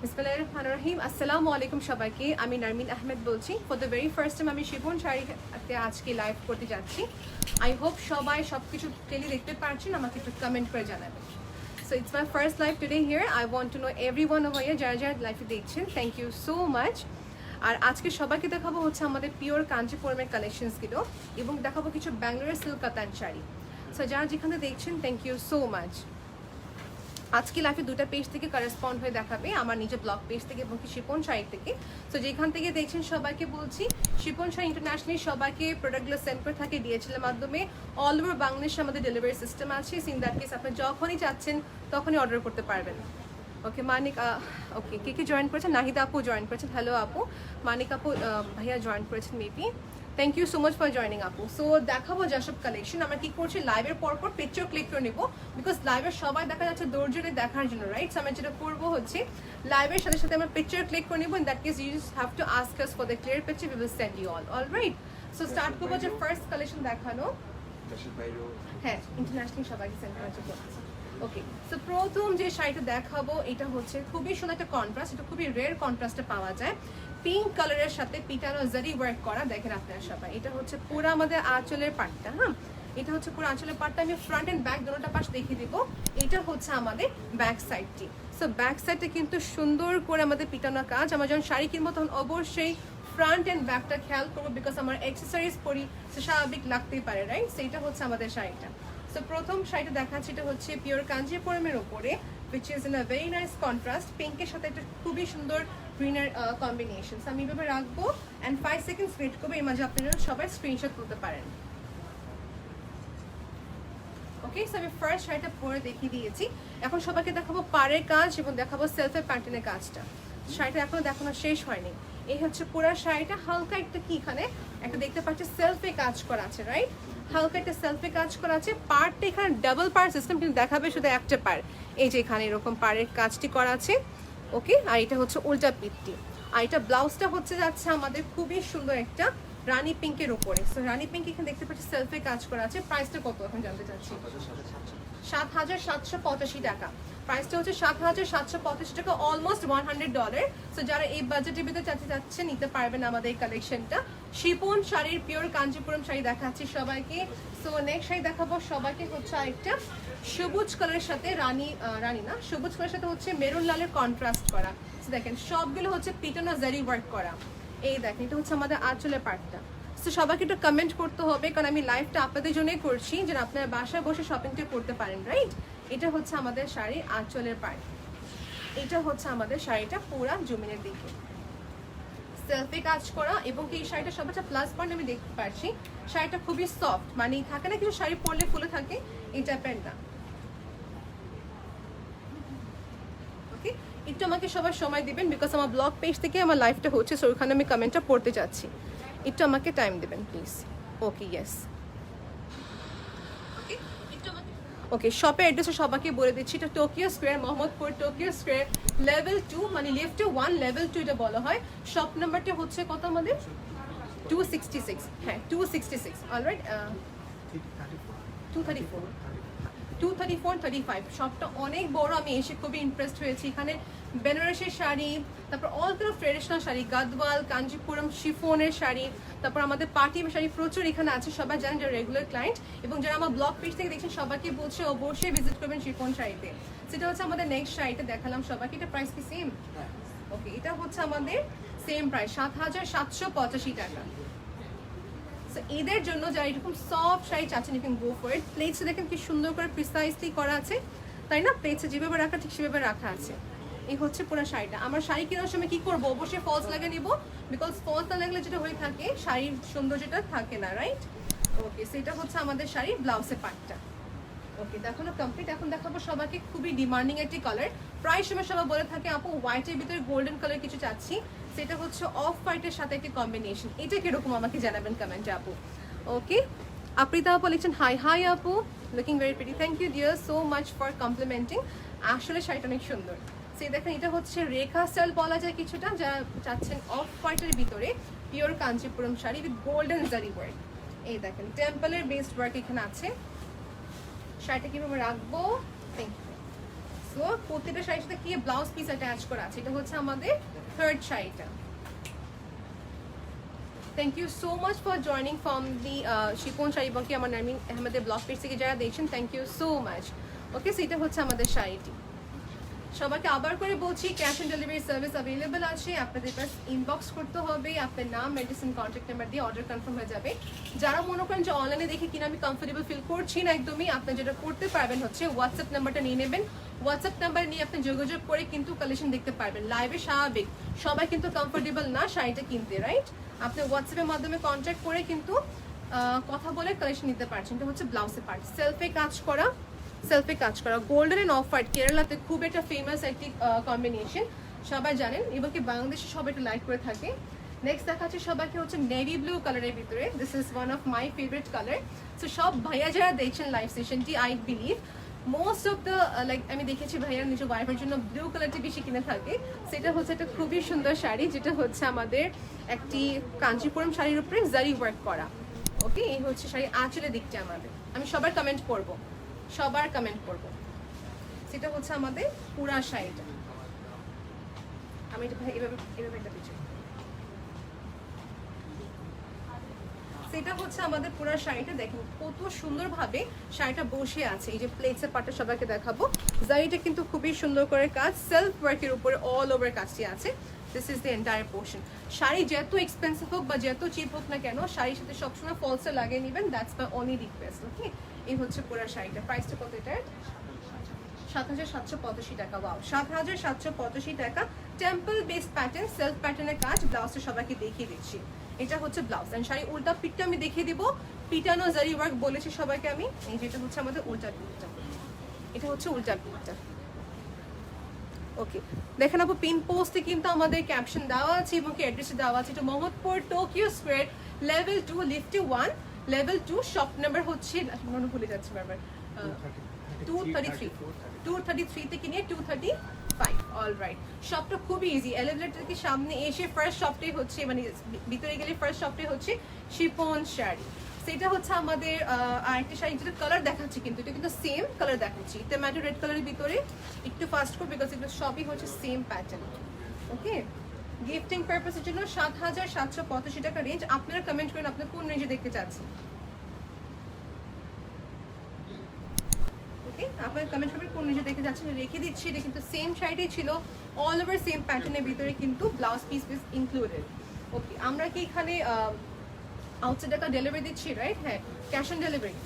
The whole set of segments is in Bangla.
বিসমিল্লাহিররহমানিররহিম। আসসালামু আলাইকুম সবাইকে। আমি নারমিন আহমেদ বলছি। For the very first time আমি শিফন শাড়িতে আজকে লাইভ করতে যাচ্ছি। আই হোপ সবাই সব কিছু ক্লিয়ারলি দেখতে পারছেন, আমাকে একটু কমেন্ট করে জানাবেন। So it's my first live today here. I want to know every one over here, যারা যারা লাইভে দেখছেন, থ্যাংক ইউ সো মাচ। আর আজকে সবাইকে দেখাবো হচ্ছে আমাদের পিওর কাঞ্জিপুরমের কালেকশনসগুলো, এবং দেখাবো কিছু ব্যাঙ্গালোরের সিল্ক কাতান শাড়ি। সো যারা যেখানে দেখছেন, থ্যাংক ইউ সো মাচ। আজকে লাইভে দুটা পেজ থেকে করেসপন্ড হয়ে দেখাবে, আমার নিজের ব্লগ পেজ থেকে এবং কি শিপন শাড়ি থেকে। সো যেখান থেকে দেখছেন সবাইকে বলছি, শিপন শাড়ি ইন্টারন্যাশনালি সবাইকে প্রোডাক্টগুলো সেন্ড করে থাকে ডিএচএল এর মাধ্যমে। অল ওভার বাংলাদেশে আমাদের ডেলিভারি সিস্টেম আছে। ইন দ্যাট কেস আপনি যখনই চাচ্ছেন তখনই অর্ডার করতে পারবেন। ওকে মানিক, ওকে কে জয়েন করেছেন? নাহিদা আপু জয়েন করেছেন, হ্যালো আপু। মানিক আপু ভাইয়া জয়েন করেছেন maybe. Thank you so much for joining আপু। সো দেখাবো যেসব কালেকশন আমরা কি করছি, লাইভের পরপর পিকচার ক্লিক করে নেবো, বিকজ লাইভের সবাই দেখা যাচ্ছে দৌড়জোরে দেখার জন্য, রাইট? সো আমরা যেটা করবো হচ্ছে লাইভের সাথে সাথে আমরা পিকচার ক্লিক করে নেবো। In that case you just have to ask us for the clear picture, we will send you all right. So start করবো যে ফার্স্ট কালেকশন দেখানো। হ্যাঁ, ইন্টারন্যাশনাল সবাইকে সেন্ড করার জন্য। ওকে, সো প্রথম যে শাড়িটা দেখাবো এটা হচ্ছে খুবই সুন্দর একটা কন্ট্রাস্ট, এটা খুবই রেয়ার কন্ট্রাস্টে পাওয়া যায়। পিঙ্ক কালারের সাথে পিটানো জারি ওয়ার্ক করা, দেখেন আপনারা সবাই। এটা হচ্ছে পুরো আমাদের আঁচলের পাটটা। হ্যাঁ, এটা হচ্ছে পুরো আঁচলের পাটটা। আমি ফ্রন্ট এন্ড ব্যাক দুটোটা পাশ দেখিয়ে দিব। এটা হচ্ছে আমাদের ব্যাক সাইডটি। সো ব্যাক সাইডটা কিন্তু সুন্দর করে আমাদের পিটানো কাজ। আমরা যখন শাড়ি কিনবো তখন অবশ্যই ফ্রন্ট এন্ড ব্যাকটা খেয়াল করবো, বিকজ আমার অ্যাক্সেসরিজ পরি স্বাভাবিক লাগতেই পারে, রাইট? সো এটা হচ্ছে আমাদের শাড়িটা। সো প্রথম শাড়িটা দেখাচ্ছি, এটা হচ্ছে পিওর কাঞ্জিপুরমের উপরে, which is in a very nice contrast, পিঙ্কের সাথে একটা খুবই সুন্দর গ্রিনার কম্বিনেশন। আমি এভাবে রাখবো অ্যান্ড 5 সেকেন্ডস ওয়েট করবো, এর মাঝে আপনারা সবাই স্ক্রিনশট তুলতে পারেন। ওকে, সো আমি ফার্স্ট শাড়িটা পরে দেখিয়ে দিয়েছি। এখন সবাইকে দেখাবো পাড়ের কাজ এবং দেখাবো সেলফের প্যাটার্নের কাজটা। শাড়িটা এখনো দেখানো শেষ হয়নি। এই হচ্ছে পুরো শাড়িটা। হালকা একটা কি এখানে একটা দেখতে পাচ্ছি সেলফে কাজ করা আছে, রাইট? হালকা একটা সেলফে কাজ করা আছে। পার্টটা এখানে ডাবল পার্ট সিস্টেম, কিন্তু দেখাবে শুধু একটা পার। এই যে এখানে এরকম পাড়ের কাজটি করা আছে। ওকে, আর এটা হচ্ছে উল্টা পিঠটি। আর এটা ব্লাউজটা হচ্ছে যাচ্ছে আমাদের খুবই সুন্দর একটা রানী পিঙ্কের উপরে। সো রানী পিঙ্ক এখানে দেখতে পাচ্ছি সেলফে কাজ করা আছে। প্রাইসটা কত এখন জানতে চাচ্ছি? ৭,৭৮৫ টাকা। প্রাইসটা হচ্ছে ৭,৭৮৫ টাকা, অলমোস্ট $100। সো যারা এই বাজেটের ভিতরে চাচ্ছে নিতে পারবেন আমাদের এই কালেকশনটা। শিপন শাড়ির পিওর কাঞ্জিপুরম শাড়ি দেখাচ্ছি সবাইকে। সো নেক্সট শাড়ি দেখাবো সবাইকে হচ্ছে আরেকটা সবুজ কালারের সাথে সবুজ কালারের সাথে হচ্ছে মেরুন লালের কন্ট্রাস্ট করা। দেখেন সবগুলো হচ্ছে পিটানো জারি ওয়ার্ক করা। এই দেখেন এটা হচ্ছে আমাদের আঁচলের পার্টটা। সো সবাইকে একটু কমেন্ট করতে হবে, কারণ আমি লাইভটা আপনাদের জন্যই করছি, যেন আপনারা বাসায় বসে শপিংটা করতে পারেন, রাইট? এটা হচ্ছে আমাদের শাড়ির আঁচলের পার্ট। এটা হচ্ছে আমাদের শাড়িটা পুরা জমিনের দিকে সেলফি কাজ করা। এবং এই শাড়িটা সবচেয়ে প্লাস পয়েন্ট আমি দেখতে পাচ্ছি, শাড়িটা খুবই সফট। মানে থাকে না কিছু শাড়ি পরলে ফুলে থাকে, এই টাইপের না। ওকে, একটু আমাকে সবাই সময় দিবেন, বিকজ আমার ব্লগ পেজ থেকে আমার লাইভটা হচ্ছে, সো ওখানে আমি কমেন্টটা পড়তে যাচ্ছি। একটু আমাকে টাইম দেবেন প্লিজ। Okay, yes. ওকে, শপের অ্যাড্রেসে সবাইকে বলে দিচ্ছি, এটা Tokyo square, Mohammadpur Tokyo square, level 2, মানে লিফটে 1 লেভেল 2 এটা বলা হয়। শপ নাম্বারটা হচ্ছে কত আমাদের? 266। হ্যাঁ, 266। অলরাইট, 234 35। শপটা অনেক বড়, আমি এসে খুবই ইমপ্রেসড হয়েছি। এখানে বেনারসের শাড়ি, তারপর all kind of traditional sari, Gadwal, Kanchipuram শিফনের শাড়ি, তারপর আমাদের পার্টি শাড়ি প্রচুর এখানে আছে। সবাই জানেন যারা রেগুলার ক্লায়েন্ট, এবং যারা আমার ব্লগ পেজ থেকে দেখছেন সবাইকে বলছে অবশ্যই ভিজিট করবেন শিফন শাড়িতে। সেটা হচ্ছে আমাদের নেক্সট শাড়িটা দেখালাম সবাইকে। এটা প্রাইস কি সেম? ওকে, এটা হচ্ছে আমাদের সেম প্রাইস, ৭,৭৮৫ টাকা। এদের জন্য যারা এরকম সফট শাড়ি চাচ্ছেন, you can go for it. Pleats দেখেন কি সুন্দর করে প্রিসাইসলি করা আছে, তাই না? প্লেটসে যেভাবে রাখা ঠিক সেভাবে রাখা আছে। এই হচ্ছে পুরো শাড়িটা। আমার শাড়ি কেনার সময় কি করবো? অবশ্যই ফলস লাগিয়ে নিব, বিকজ ফলস না লাগলে যেটা হয়ে থাকে শাড়ির সৌন্দর্যটা থাকে না, রাইট? ওকে, সেটা হচ্ছে আমাদের শাড়ির ব্লাউজের পার্টটা। ওকে, এখনো কমপ্লিট। এখন দেখাবো সবাইকে খুবই ডিমান্ডিং একটি কালার। প্রায় সময় সবাই বলে থাকে আপু হোয়াইটের ভিতরে গোল্ডেন কালার কিছু চাচ্ছি। সেটা হচ্ছে অফ হোয়াইটের সাথে একটি কম্বিনেশন। এটা কিরকম আমাকে জানাবেন কমেন্টে আপু। ওকে, আপ্রিতা আপু লিখছেন হাই হাই আপু, looking very pretty, thank you dear so much for complimenting. আসলে শাড়িটা অনেক সুন্দর। সেই দেখেন এটা হচ্ছে রেখা স্টাইল বলা যায় কিছুটা, যা চাচ্ছেন অফ হোয়াইটের ভিতরে pure Kanchipuram sari with golden জারি ওয়ার্ক। এই দেখেন টেম্পলের বেসড ওয়ার্ক এখানে আছে। শাড়িটা কিভাবে রাখবো, থ্যাংক ইউ। সো প্রত্যেকটা শাড়ির সাথে কি ব্লাউজ পিস অ্যাটাচ করা আছে। এটা হচ্ছে আমাদের থার্ড শাড়িটা। Thank you so much for joining from the chiffon sari বাকি আমার নার্মিন আহমেদের ব্লগ পেজ থেকে যারা দেখছেন, thank you so much. Okay, সেটা হচ্ছে আমাদের শাড়িটি। সবাইকে আবার করে বলছি cash on delivery service available আছে। আপনাদের বাস ইনবক্স করতে হবে, আপনার নাম, মেডিসিন, কন্ট্যাক্ট নাম্বার দিয়ে অর্ডার কনফার্ম হয়ে যাবে। যারা মনে করেন যে অনলাইনে দেখে কিনা আমি কমফোর্টেবল ফিল করছি না একদমই, আপনি যেটা করতে পারবেন হচ্ছে হোয়াটসঅ্যাপ নাম্বারটা নিয়ে নেবেন। হোয়াটসঅ্যাপ নাম্বার নিয়ে আপনি যোগাযোগ করে কিন্তু কালেকশন দেখতে পারবেন। লাইভে স্বাভাবিক সবাই কিন্তু কমফোর্টেবল না শাড়িটা কিনতে, রাইট? আপনি হোয়াটসঅ্যাপের মাধ্যমে কন্ট্যাক্ট করে কিন্তু কথা বলে কালেকশন নিতে পারছেন। এটা হচ্ছে ব্লাউজের পার্ট, সেলফে কাজ করা গোল্ডেন এন্ড অফ হোয়াইট। কেরালাতে খুব একটা ফেমাস একটি কম্বিনেশন, সবাই জানেন এবং কি বাংলাদেশে সবাই একটু লাইক করে থাকে। নেক্সট দেখাচ্ছে সবাইকে হচ্ছে নেভি ব্লু কালারের ভিতরে। This is one of my favourite colour. So সব ভাইয়া যারা দেখছেন লাইভ সেশনটি, I believe most of the like আমি দেখেছি ভাইয়া নিজের ওয়াইফের জন্য ব্লু কালারটি বেশি কিনে থাকে। সেটা হচ্ছে একটা খুবই সুন্দর শাড়ি, যেটা হচ্ছে আমাদের একটি কাঞ্চিপুরম শাড়ির উপরে জারি ওয়ার্ক করা। ওকে, এই হচ্ছে শাড়ি আঁচলের দিকটা আমাদের। আমি সবার কমেন্ট করব, সেটা হচ্ছে আমাদের পুরা শাড়িটা। আমি এটা এভাবে একটা পিছনে, সেটা হচ্ছে আমাদের পুরো শাড়িটা। দেখেন কত সুন্দরভাবে শাড়িটা বসে আছে। এই যে প্লেটসের পাটটা সবাইকে দেখাবো। জারিটা কিন্তু খুবই সুন্দর করে কাজ, সেলফ ওয়ার্কের উপরে অল ওভার কাজটি আছে। This is the entire portion. Sari যত এক্সপেন্সিভ হোক বা যত চিপ হোক না কেন, শাড়ির সাথে সবসময় ফলসে লাগিয়ে নেবেন, দ্যাটস মাই অনলি রিকোয়েস্ট। ওকে, এই হচ্ছে পুরো শাড়িটা। প্রাইসটা কত এটার? ৭,৭৮৫ টাকা। ওয়াও, ৭,৭৮৫ টাকা। টেম্পল বেসড প্যাটার্ন, সেলফ প্যাটার্নের কাজ। ব্লাউজটা সবাইকে দেখিয়ে দিচ্ছি। এটা হচ্ছে ব্লাউজ এন্ড শাড়ি উল্টা পিঠটা আমি দেখিয়ে দিব। পিটানো জারি ওয়ার্ক বলেছি সবাইকে আমি। এই যেটা হচ্ছে আমাদের উল্টা পিঠটা, এটা হচ্ছে উল্টা পিঠটা। ওকে, দেখেন আপু পিন পোস্টে কিন্তু আমাদের ক্যাপশন দেওয়া আছে এবং কি অ্যাড্রেসে দেওয়া আছে। এটা মোহাম্মদপুর টোকিও স্কোয়ার, লেভেল 2, লিফটে 1, লেভেল 2, শপ নাম্বার হচ্ছে মনে ভুলে যাচ্ছে বারবার, 233 থেকে নিয়ে 235। অলরাইট, শপটা খুবই ইজি। এলিভেটর থেকে সামনে এসে ফার্স্ট শপটাই হচ্ছে, মানে ভিতরে গেলে ফার্স্ট শপটাই হচ্ছে শিফন শাড়ি। সেটা হচ্ছে আমাদের আরেকটা শাড়ি যেটা কালার দেখাচ্ছি, কিন্তু এটা কিন্তু সেম কালার দেখাচ্ছি। টমেটো রেড কালারের ভিতরে। একটু ফাস্ট করো বিকজ এগুলো সবই হচ্ছে সেম প্যাটার্ন। ওকে, গিফটিং পারপাসের জন্য ৭,৭৮৫ টাকা রেঞ্জ। আপনারা কমেন্ট করেন আপনার কোন রেঞ্জে দেখতে চাচ্ছেন। আপনার কমেন্ট করবেন কোন নিচে দেখে যাচ্ছেন, রেখে দিচ্ছি। এটা কিন্তু সেম শাড়িটাই ছিল, অল ওভার সেম প্যাটার্নের ভিতরে কিন্তু ব্লাউজ পিস ইনক্লুডেড। ওকে, আমরা কি এখানে আউটসাইড টাকা ডেলিভারি দিচ্ছি, রাইট? হ্যাঁ, cash on delivery.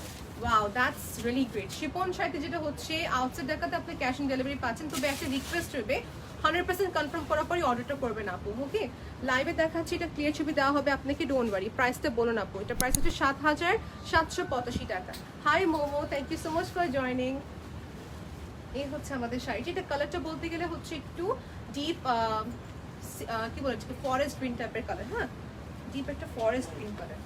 Wow, that's really great. Shipon শাড়িতে যেটা হচ্ছে আউটসাইড টাকাতে আপনি ক্যাশ অন ডেলিভারি পাচ্ছেন। তবে একটা রিকোয়েস্ট হবে, 100% কনফার্ম করার পরই অর্ডারটা করবেন আপু। ওকে, লাইভে দেখাচ্ছি, এটা ক্লিয়ার ছবি দেওয়া হবে আপনাকে, ডোন্ট ওয়ারি। প্রাইসটা বলুন আপু। এটা প্রাইস হচ্ছে ৭,৭৮৫ টাকা। Hi Momo, thank you so much for joining. এই হচ্ছে আমাদের শাড়ি। এটা কালারটা বলতে গেলে হচ্ছে একটু ডিপ কি বলে ফরেস্ট গ্রিন টাইপের কালার। হ্যাঁ, ডিপ একটা ফরেস্ট গ্রিন কালার।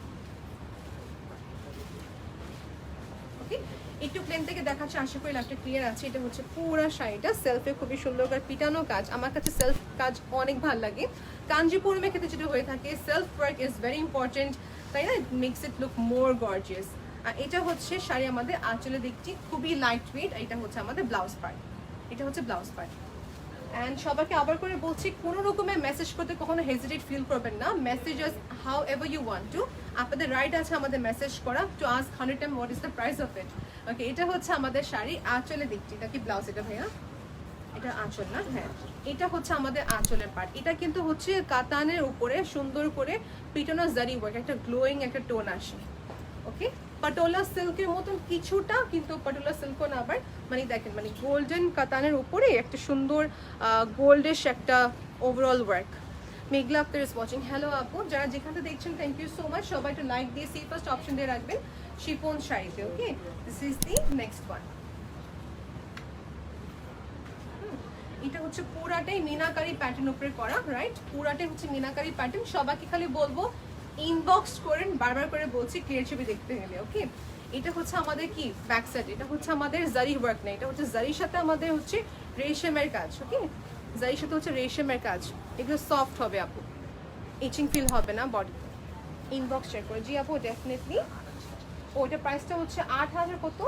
ওকে, একটু প্লেন থেকে দেখাচ্ছে, আশা করি লাইভটা ক্লিয়ার আছে। এটা হচ্ছে পুরো শাড়িটা সেলফে খুবই সুন্দর করে পিটানো কাজ। আমার কাছে সেলফ কাজ অনেক ভালো লাগে। কাঞ্জিপুরমের ক্ষেত্রে যেটা হয়ে থাকে, self work is very important, তাই না? Makes it look more gorgeous. আর এটা হচ্ছে শাড়ি আমাদের আঁচলের দিকটি খুবই লাইট ওয়েট। এটা হচ্ছে আমাদের ব্লাউজ পার্ট, এটা হচ্ছে ব্লাউজ পার্ট। অ্যান্ড সবাইকে আবার করে বলছি, কোনো রকমের মেসেজ করতে কখনো হেজিটেট ফিল করবেন না। Messages however you want to, আপনাদের রাইট আছে আমাদের মেসেজ করা, to ask 100 time what is the price of it. Okay, এটা হচ্ছে আমাদের শাড়ি আঁচলের দিকটি। এটা কি ব্লাউজ? এটা ভাইয়া এটা আঁচল না? হ্যাঁ, এটা হচ্ছে আমাদের আঁচলের পার্ট। এটা কিন্তু হচ্ছে কাতানের উপরে সুন্দর করে পিটানো জারি ওয়ার্ক, একটা গ্লোয়িং একটা টোন আসে। ওকে, পাটোলা সিল্কের মতন কিছুটা, কিন্তু পাটোলা সিল্কও না আবার, মানে দেখেন মানে গোল্ডেন কাতানের উপরে একটা সুন্দর গোল্ডিশ একটা overall work. Meghla Akter is watching. Hello আপু, যারা যেখানে দেখছেন থ্যাংক ইউ সো মাচ। সবাই একটু লাইক দিয়ে সি ফার্স্ট অপশন দিয়ে রাখবেন শিফন শাড়িতে। Okay, this is the next one. এটা হচ্ছে পুরাটাই মিনাকারি প্যাটার্ন উপরে করা, রাইট? পুরাটাই হচ্ছে মিনাকারি প্যাটার্ন। সবাইকে খালি বলবো ইনবক্স করেন, বারবার করে বলছি ক্লিয়ার ছবি দেখতে গেলে, ওকে? এটা হচ্ছে আমাদের কি ব্যাক সাইড, এটা হচ্ছে আমাদের জারি ওয়ার্ক না, এটা হচ্ছে জারির সাথে আমাদের হচ্ছে রেশমের কাজ, ওকে? জারির সাথে হচ্ছে রেশমের কাজ। এগুলো সফট হবে আপু, ইচিং ফিল হবে না বডিতে। ইনবক্স চেক করে। জি আপু ডেফিনেটলি। ওইটা প্রাইসটা হচ্ছে 8,000 কত?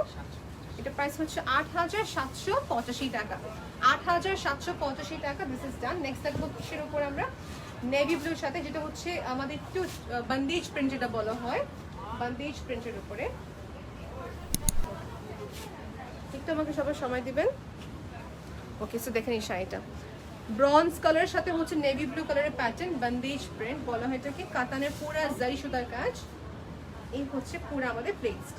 এটা প্রাইস হচ্ছে 8,785 টাকা। 8,785 টাকা। This is done. নেক্সট দেখবো কিসের উপর আমরা, নেভি ব্লুর সাথে, যেটা হচ্ছে আমাদের একটু বান্দিজ প্রিন্ট যেটা বলা হয়, বান্দিজ প্রিন্টের উপরে। একটু আমাকে সবাই সময় দিবেন। ওকে, সো দেখেন এই শাড়িটা ব্রঞ্জ কালারের সাথে হচ্ছে নেভি ব্লু কালারের প্যাটার্ন, বান্দিজ প্রিন্ট বলা হয় এটাকে। কাতানের পুরা জারি সুতার কাজ। এই হচ্ছে পুরো আমাদের plates.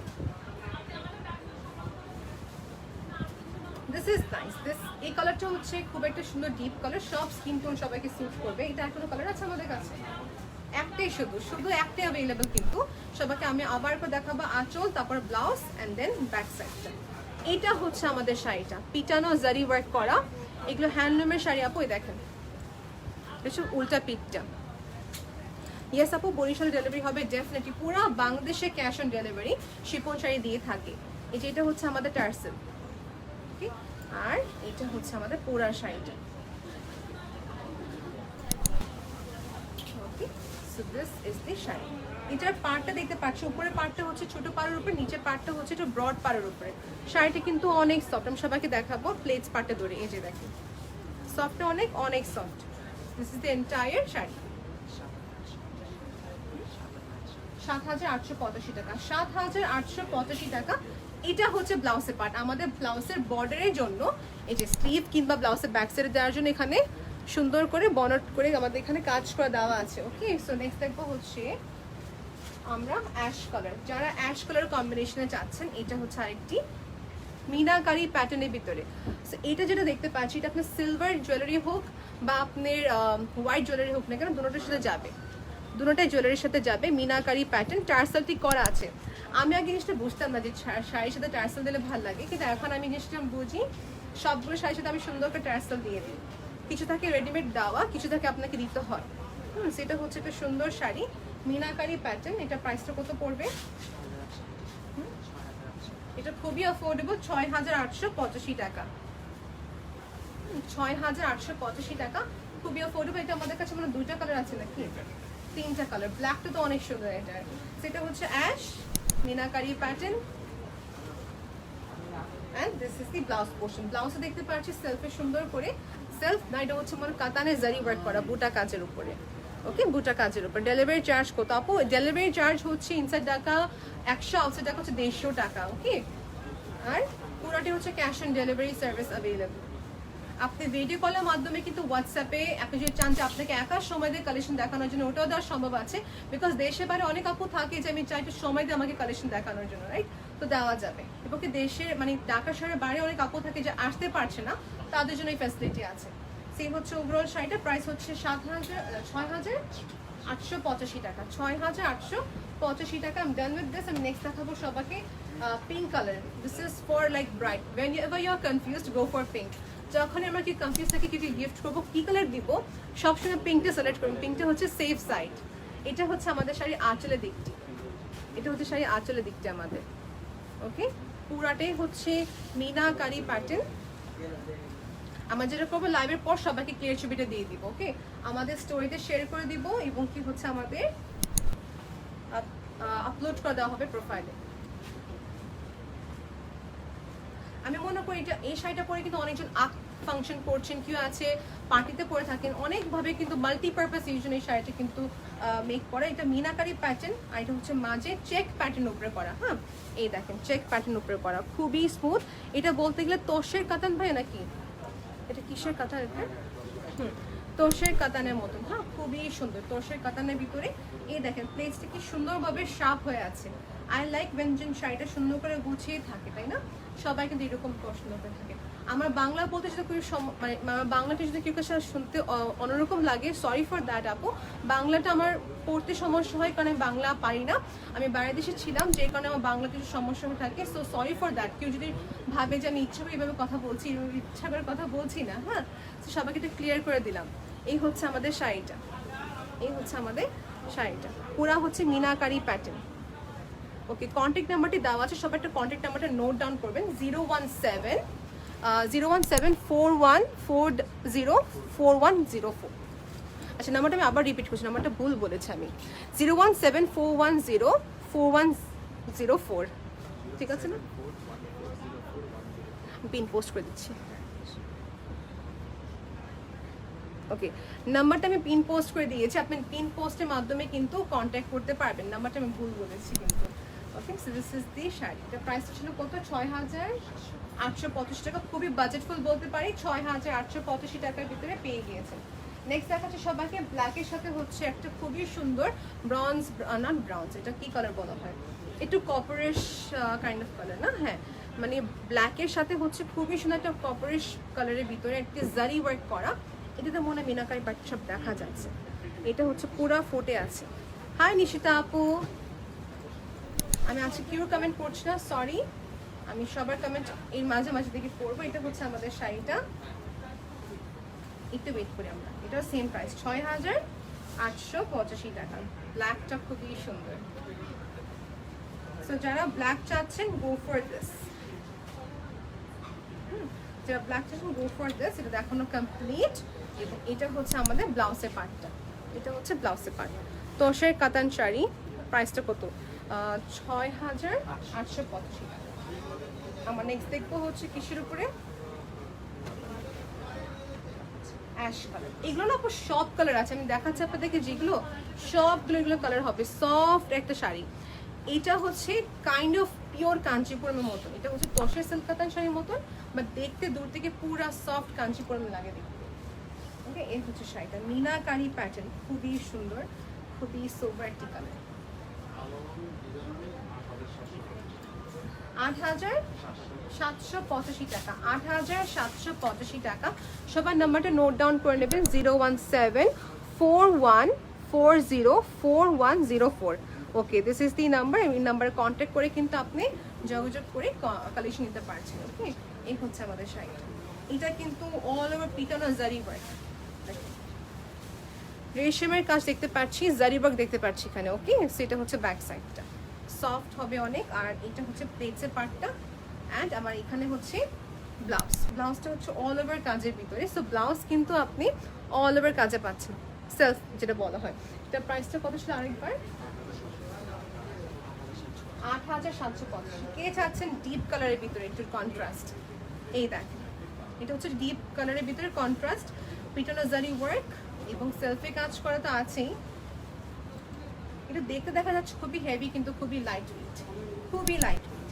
This is nice. This এই কালারটা হচ্ছে খুব একটা সুন্দর ডিপ কালার, সব স্কিন টোন সবাইকে স্যুট করবে। এটা এখনো কালার আছে আমাদের কাছে, একটাই শুধু একটাই অ্যাভেলেবল, কিন্তু সবাইকে আমি আবার করে দেখাবো আঁচল, তারপর ব্লাউজ এন্ড দেন ব্যাক সাইডটা। এটা হচ্ছে আমাদের শাড়িটা, পিটানো জারি ওয়ার্ক করা। এগুলো হ্যান্ডলুমের শাড়ি আপু, এই দেখেন এটা উল্টা পিঠটা। ইয়েস আপু, বরিশাল ডেলিভারি হবে ডেফিনেটলি। পুরো বাংলাদেশে cash on delivery Shipon sari দিয়ে থাকে। এই যে এটা হচ্ছে আমাদের টার্সেল, ওকে? আর এটা হচ্ছে আমাদের পুরা শাড়িটা, okay? So this is the sari. এটার পাড়টা দেখতে পাচ্ছি, উপরের পাড়টা হচ্ছে ছোট পাড়ের উপরে, নিচের পাড়টা হচ্ছে একটু ব্রড পাড়ের উপরে। শাড়িটা কিন্তু অনেক সফট। আমি সবাইকে দেখাবো প্লেটস পাড়টা ধরে। এই যে দেখেন, সফটটা অনেক অনেক soft. This is the entire sari. 7,885 টাকা। 7,885 টাকা। এটা হচ্ছে ব্লাউজের পার্ট। আমাদের ব্লাউজের বর্ডারের জন্য এই যে স্লিভ কিংবা ব্লাউজের ব্যাক সাইডে দেওয়ার জন্য এখানে সুন্দর করে বনট করে আমাদের এখানে কাজ করা দেওয়া আছে, ওকে? সো নেক্সট দেখবো হচ্ছে আমরা অ্যাশ কালার। যারা অ্যাশ কালার কম্বিনেশনে চাচ্ছেন, এটা হচ্ছে আরেকটি মিনাকারি প্যাটার্নের ভিতরে। সো এটা যেটা দেখতে পাচ্ছি, এটা আপনার সিলভার জুয়েলারি হোক বা আপনার হোয়াইট জুয়েলারি হোক না কেন, দুটোটার সাথে যাবে, দুটোটাই জুয়েলারির সাথে যাবে। মিনাকারি প্যাটার্ন, টার্সেলটি করা আছে। আমি আগে জিনিসটা বুঝতাম না যে শাড়ির সাথে টার্সেল দিলে ভালো লাগে, কিন্তু এখন আমি জিনিসটা বুঝি। সবগুলো শাড়ির সাথে আমি সুন্দর করে টার্সেল দিয়ে দিই। কিছু থাকে রেডিমেড দেওয়া, কিছু থাকে আপনাকে দিতে হয়। সেটা হচ্ছে একটা সুন্দর শাড়ি, মিনাকারি প্যাটার্ন। এটা প্রাইসটা কত পড়বে? এটা খুবই অ্যাফোর্ডেবল, 6,885 টাকা। 6,885 টাকা, খুবই অ্যাফোর্ডেবল। এটা আমাদের কাছে মানে দুইটা কালার আছে নাকি? তিনটা কালার। ব্ল্যাকটা তো অনেক সুন্দর। এটা সেটা হচ্ছে ash meenakari pattern. And this is the blouse portion. ব্লাউজে দেখতে পাচ্ছি সেলফে সুন্দর করে, সেলফ না, এটা হচ্ছে মানে কাতানে জারি ওয়ার্ক করা বুটা কাজের উপরে, ওকে? বুটা কাজের উপর। ডেলিভারি চার্জ কত আপু? ডেলিভারি চার্জ হচ্ছে ইনসাইড টাকা 100, আউটসাইড টাকা হচ্ছে 150 টাকা, ওকে? আর পুরোটি হচ্ছে cash on delivery service available. আপনি ভিডিও কলের মাধ্যমে কিন্তু হোয়াটসঅ্যাপে আপনি যদি চান যে আপনাকে একা সময় দিয়ে কালেকশন দেখানোর জন্য, ওটাও দেওয়া সম্ভব আছে। বিকজ দেশে বাইরে অনেক আপু থাকে যে আমি চাই একটু সময় দিয়ে আমাকে কালেকশন দেখানোর জন্য, রাইট? তো দেওয়া যাবে। এবং কি দেশের মানে ঢাকা শহরের বাইরে অনেক আপু থাকে যে আসতে পারছে না, তাদের জন্য এই ফ্যাসিলিটি আছে। সেই হচ্ছে ওভারঅল শাড়িটা প্রাইস হচ্ছে 6,885 টাকা। 6,885 টাকা। আমি ডান উইথ দিস। আমি নেক্সট দেখাবো সবাইকে pink colour. This is for like bright. Whenever you are confused, go for pink. যখন আমরা কি কনফিউজ থাকি কি গিফট করবো, কি কালার দিব, সবসময় পিঙ্কটা সিলেক্ট করুন। পিঙ্কটা হচ্ছে সেফ সাইড। এটা হচ্ছে আমাদের শাড়ির আঁচলের দিকটি, এটা হচ্ছে শাড়ির আঁচলের দিকটি আমাদের, ওকে? পুরাটাই হচ্ছে মিনাকারি প্যাটার্ন। আমরা যেটা করবো লাইভের পর সবাইকে ক্লিয়ার ছবিটা দিয়ে দিব, ওকে? আমাদের স্টোরিতে শেয়ার করে দিব এবং কি হচ্ছে আমাদের আপলোড করে দেওয়া হবে প্রোফাইলে। আমি মনে করি এটা এই শাড়িটা পরে কিন্তু অনেকজন ফাংশন করছেন, কেউ আছে পার্টিতে পরে থাকেন, অনেকভাবে কিন্তু মাল্টিপারপাস ইউজ এই শাড়িটা কিন্তু মেক করা। এটা মিনাকারি প্যাটার্ন, আর এটা হচ্ছে মাঝে চেক প্যাটার্ন উপরে করা। হ্যাঁ, এই দেখেন চেক প্যাটার্ন উপরে করা, খুবই স্মুথ। এটা বলতে গেলে তোষের কাতান ভাই নাকি, এটা কিসের কাতান? এটা তোষের কাতানের মতন। হ্যাঁ, খুবই সুন্দর তোষের কাতানের ভিতরে। এই দেখেন প্লেটসটা কি সুন্দরভাবে শার্প হয়ে আছে। আই লাইক ব্যঞ্জন শাড়িটা সুন্দর করে গুছিয়ে থাকে, তাই না? সবাই কিন্তু এরকম পছন্দ করে থাকে। আমার বাংলা বলতে যদি কেউ মানে আমার বাংলাটা যদি কেউ কাছে শুনতে অন্যরকম লাগে, সরি ফর দ্যাট আপু। বাংলাটা আমার পড়তে সমস্যা হয় কারণ আমি বাংলা পারি না, আমি বাইরের দেশে ছিলাম, যে কারণে আমার বাংলা কিছু সমস্যা হয়ে থাকে। So sorry for that. কেউ যদি ভাবে যে আমি ইচ্ছা করে এইভাবে কথা বলছি, ইচ্ছা করে কথা বলছি না, হ্যাঁ। তো সবাইকে একটু ক্লিয়ার করে দিলাম। এই হচ্ছে আমাদের শাড়িটা, এই হচ্ছে আমাদের শাড়িটা, পুরা হচ্ছে মিনাকারি প্যাটার্ন। ওকে, কন্ট্যাক্ট নাম্বারটি দেওয়া আছে, সবাই একটা কন্ট্যাক্ট নাম্বারটা নোট ডাউন করবেন, 01741404104। আচ্ছা, নাম্বারটা আমি আবার রিপিট করছি, নাম্বারটা ভুল বলেছি আমি, 01741044104। ঠিক আছে না? পিন পোস্ট করে দিচ্ছি। ওকে, নাম্বারটা আমি পিন পোস্ট করে দিয়েছি, আপনি পিন পোস্টের মাধ্যমে কিন্তু কন্ট্যাক্ট করতে পারবেন। নাম্বারটা আমি ভুল বলেছি কিন্তু। Okay, so this is the sari. এটা প্রাইসটা ছিল কত? 6885 টাকা। খুবই বাজেটফুল বলতে পারি, 6885 টাকার ভিতরে পেয়ে গিয়েছেন। নেক্সট দেখাচ্ছি সবাইকে ব্ল্যাকের সাথে হচ্ছে একটা খুবই সুন্দর ব্রঞ্জ, নট ব্রাউন্স, এটা কি কালার বলা হয়, একটু কপারিশ কাইন্ড অফ কালার না, হ্যাঁ, মানে ব্ল্যাকের সাথে হচ্ছে খুবই সুন্দর একটা কপারিশ কালারের ভিতরে একটি জারি ওয়ার্ক করা। এটাতে মনে হয় মিনাকারি পাট সব দেখা যাচ্ছে। এটা হচ্ছে পুরা ফুটে আছে। হাই নিশিতা আপু, আমি আজকে কেউ কমেন্ট করছি না, সরি, আমি সবার কমেন্ট এর মাঝে মাঝে দেখে পড়বো। এটা হচ্ছে আমাদের শাড়িটা, একটু ওয়েট করি আমরা। এটাও সেম প্রাইস, 6885 টাকা। ব্ল্যাকটা খুবই সুন্দর। সো যারা ব্ল্যাক চাচ্ছেন, গো ফর দিস। যারা ব্ল্যাক চাচ্ছেন, গো ফর দিস। এটা দেখানো কমপ্লিট। এবং এটা হচ্ছে আমাদের ব্লাউজের পার্টটা, এটা হচ্ছে ব্লাউজের পার্ট। তোষের কাতান শাড়ি, প্রাইসটা কত? 6885 টাকা। আমার নেক্সট দেখবো হচ্ছে কিসের উপরে, অ্যাশ কালার। এগুলো না আপু সব কালার আছে, আমি দেখাচ্ছি আপনাদেরকে, যেগুলো সবগুলো এগুলো কালার হবে। সফট একটা শাড়ি, এটা হচ্ছে কাইন্ড অফ পিওর কাঞ্চিপুরমের মতন। এটা হচ্ছে তোষের সিল্ক কাতান শাড়ির মতন, বাট দেখতে দূর থেকে পুরা সফট কাঞ্চিপুরম লাগে দেখতে। ওকে, এই হচ্ছে শাড়িটা, মিনাকারি প্যাটার্ন, খুবই সুন্দর, খুবই সোবার একটি কালার। 8785 টাকা, 8785 টাকা। সবার নাম্বারটা নোট ডাউন করে নেবেন, 01741404104। ওকে, দিস ইজ দি নাম্বার। এই নাম্বারে কন্ট্যাক্ট করে কিন্তু আপনি যোগাযোগ করে কালেকশন নিতে পারছেন। ওকে, এই হচ্ছে আমাদের শাড়িটা। এটা কিন্তু অল ওভার পিটানো জারি ওয়ার্ক, রেশমের কাজ দেখতে পাচ্ছি, জারি ওয়ার্ক দেখতে পাচ্ছি এখানে। ওকে, সেটা হচ্ছে ব্যাক সাইডটা, সফট হবে অনেক। আর এটা হচ্ছে প্লেটসের পার্টটা, অ্যান্ড আমার এখানে হচ্ছে ব্লাউজ। ব্লাউজটা হচ্ছে অল ওভার কাজের ভিতরে। সো ব্লাউজ কিন্তু আপনি অল ওভার কাজে পাচ্ছেন, সেলফ যেটা বলা হয়। এটা প্রাইসটা কত ছিল আরেকবার? 8785। কে চাচ্ছেন ডিপ কালারের ভিতরে একটু কন্ট্রাস্ট? এই দেখেন, এটা হচ্ছে ডিপ কালারের ভিতরে কন্ট্রাস্ট, পিটানো জারি ওয়ার্ক এবং সেলফে কাজ করা তো আছেই। এটা দেখতে দেখা যাচ্ছে খুবই হেভি, কিন্তু খুবই লাইট ওয়েট, খুবই লাইট ওয়েট।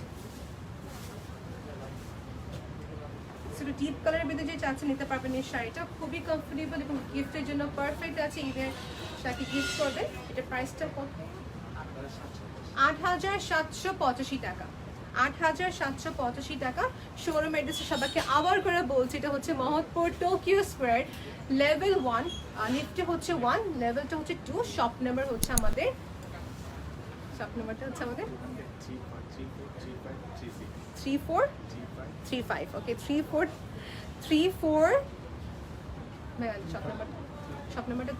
সেটা ডিপ কালারের ভিতরে যে চাচ্ছেন নিতে পারবেন। এই শাড়িটা খুবই কমফোর্টেবল এবং গিফটের জন্য পারফেক্ট আছে। ঈদের সাথে গিফট করবেন। এটা প্রাইসটা কত? 8785 টাকা, 8785 টাকা। শোরুম অ্যাড্রেসে সবাইকে আবার করে বলছি, এটা হচ্ছে মহৎপুর টোকিও স্কোয়ার, লেভেল 1, লিফটে হচ্ছে 1, লেভেলটা হচ্ছে 2, শপ নাম্বার হচ্ছে আমাদের, শপ নাম্বারটা হচ্ছে আমাদের 3435। ওকে, 3434, শপ নাম্বারটা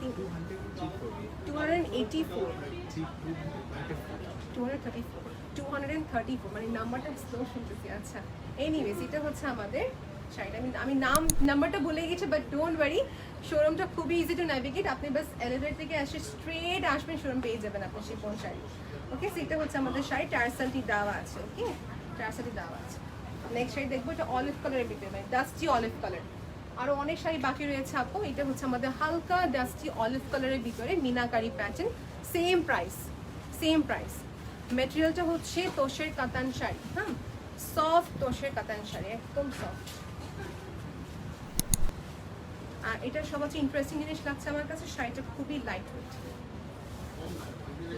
234, মানে নাম্বারটা স্লো শুনতেছি। আচ্ছা, এনিওয়েজ, এটা হচ্ছে আমাদের শাড়িটা। আমি নাম্বারটা বলে গেছি, বাট ডোন্ট ওয়ারি, শোরুমটা খুবই ইজি টু নেভিগেট। আপনি বাস এলিভেটর থেকে এসে স্ট্রেট আসবেন, শোরুম পেয়ে যাবেন আপনি শিফন শাড়ি। ওকে, সেটা হচ্ছে আমাদের শাড়ি, টার্সালটি দেওয়া আছে। ওকে, টার্সালটি দেওয়া আছে। নেক্সট শাড়ি দেখবো, এটা অলিভ কালারের ভিতরে, মানে ডাস্টি অলিভ কালার। আরও অনেক শাড়ি বাকি রয়েছে আপু। এটা হচ্ছে আমাদের হালকা ডাস্টি অলিভ কালারের ভিতরে meenakari pattern, same price, same price. মেটেরিয়ালটা হচ্ছে তোষের কাতান শাড়ি, হ্যাঁ, সফট তোষের কাতান শাড়ি, একদম সফট। আর এটা সবচেয়ে ইন্টারেস্টিং জিনিস লাগছে আমার কাছে, শাড়িটা খুবই light weight,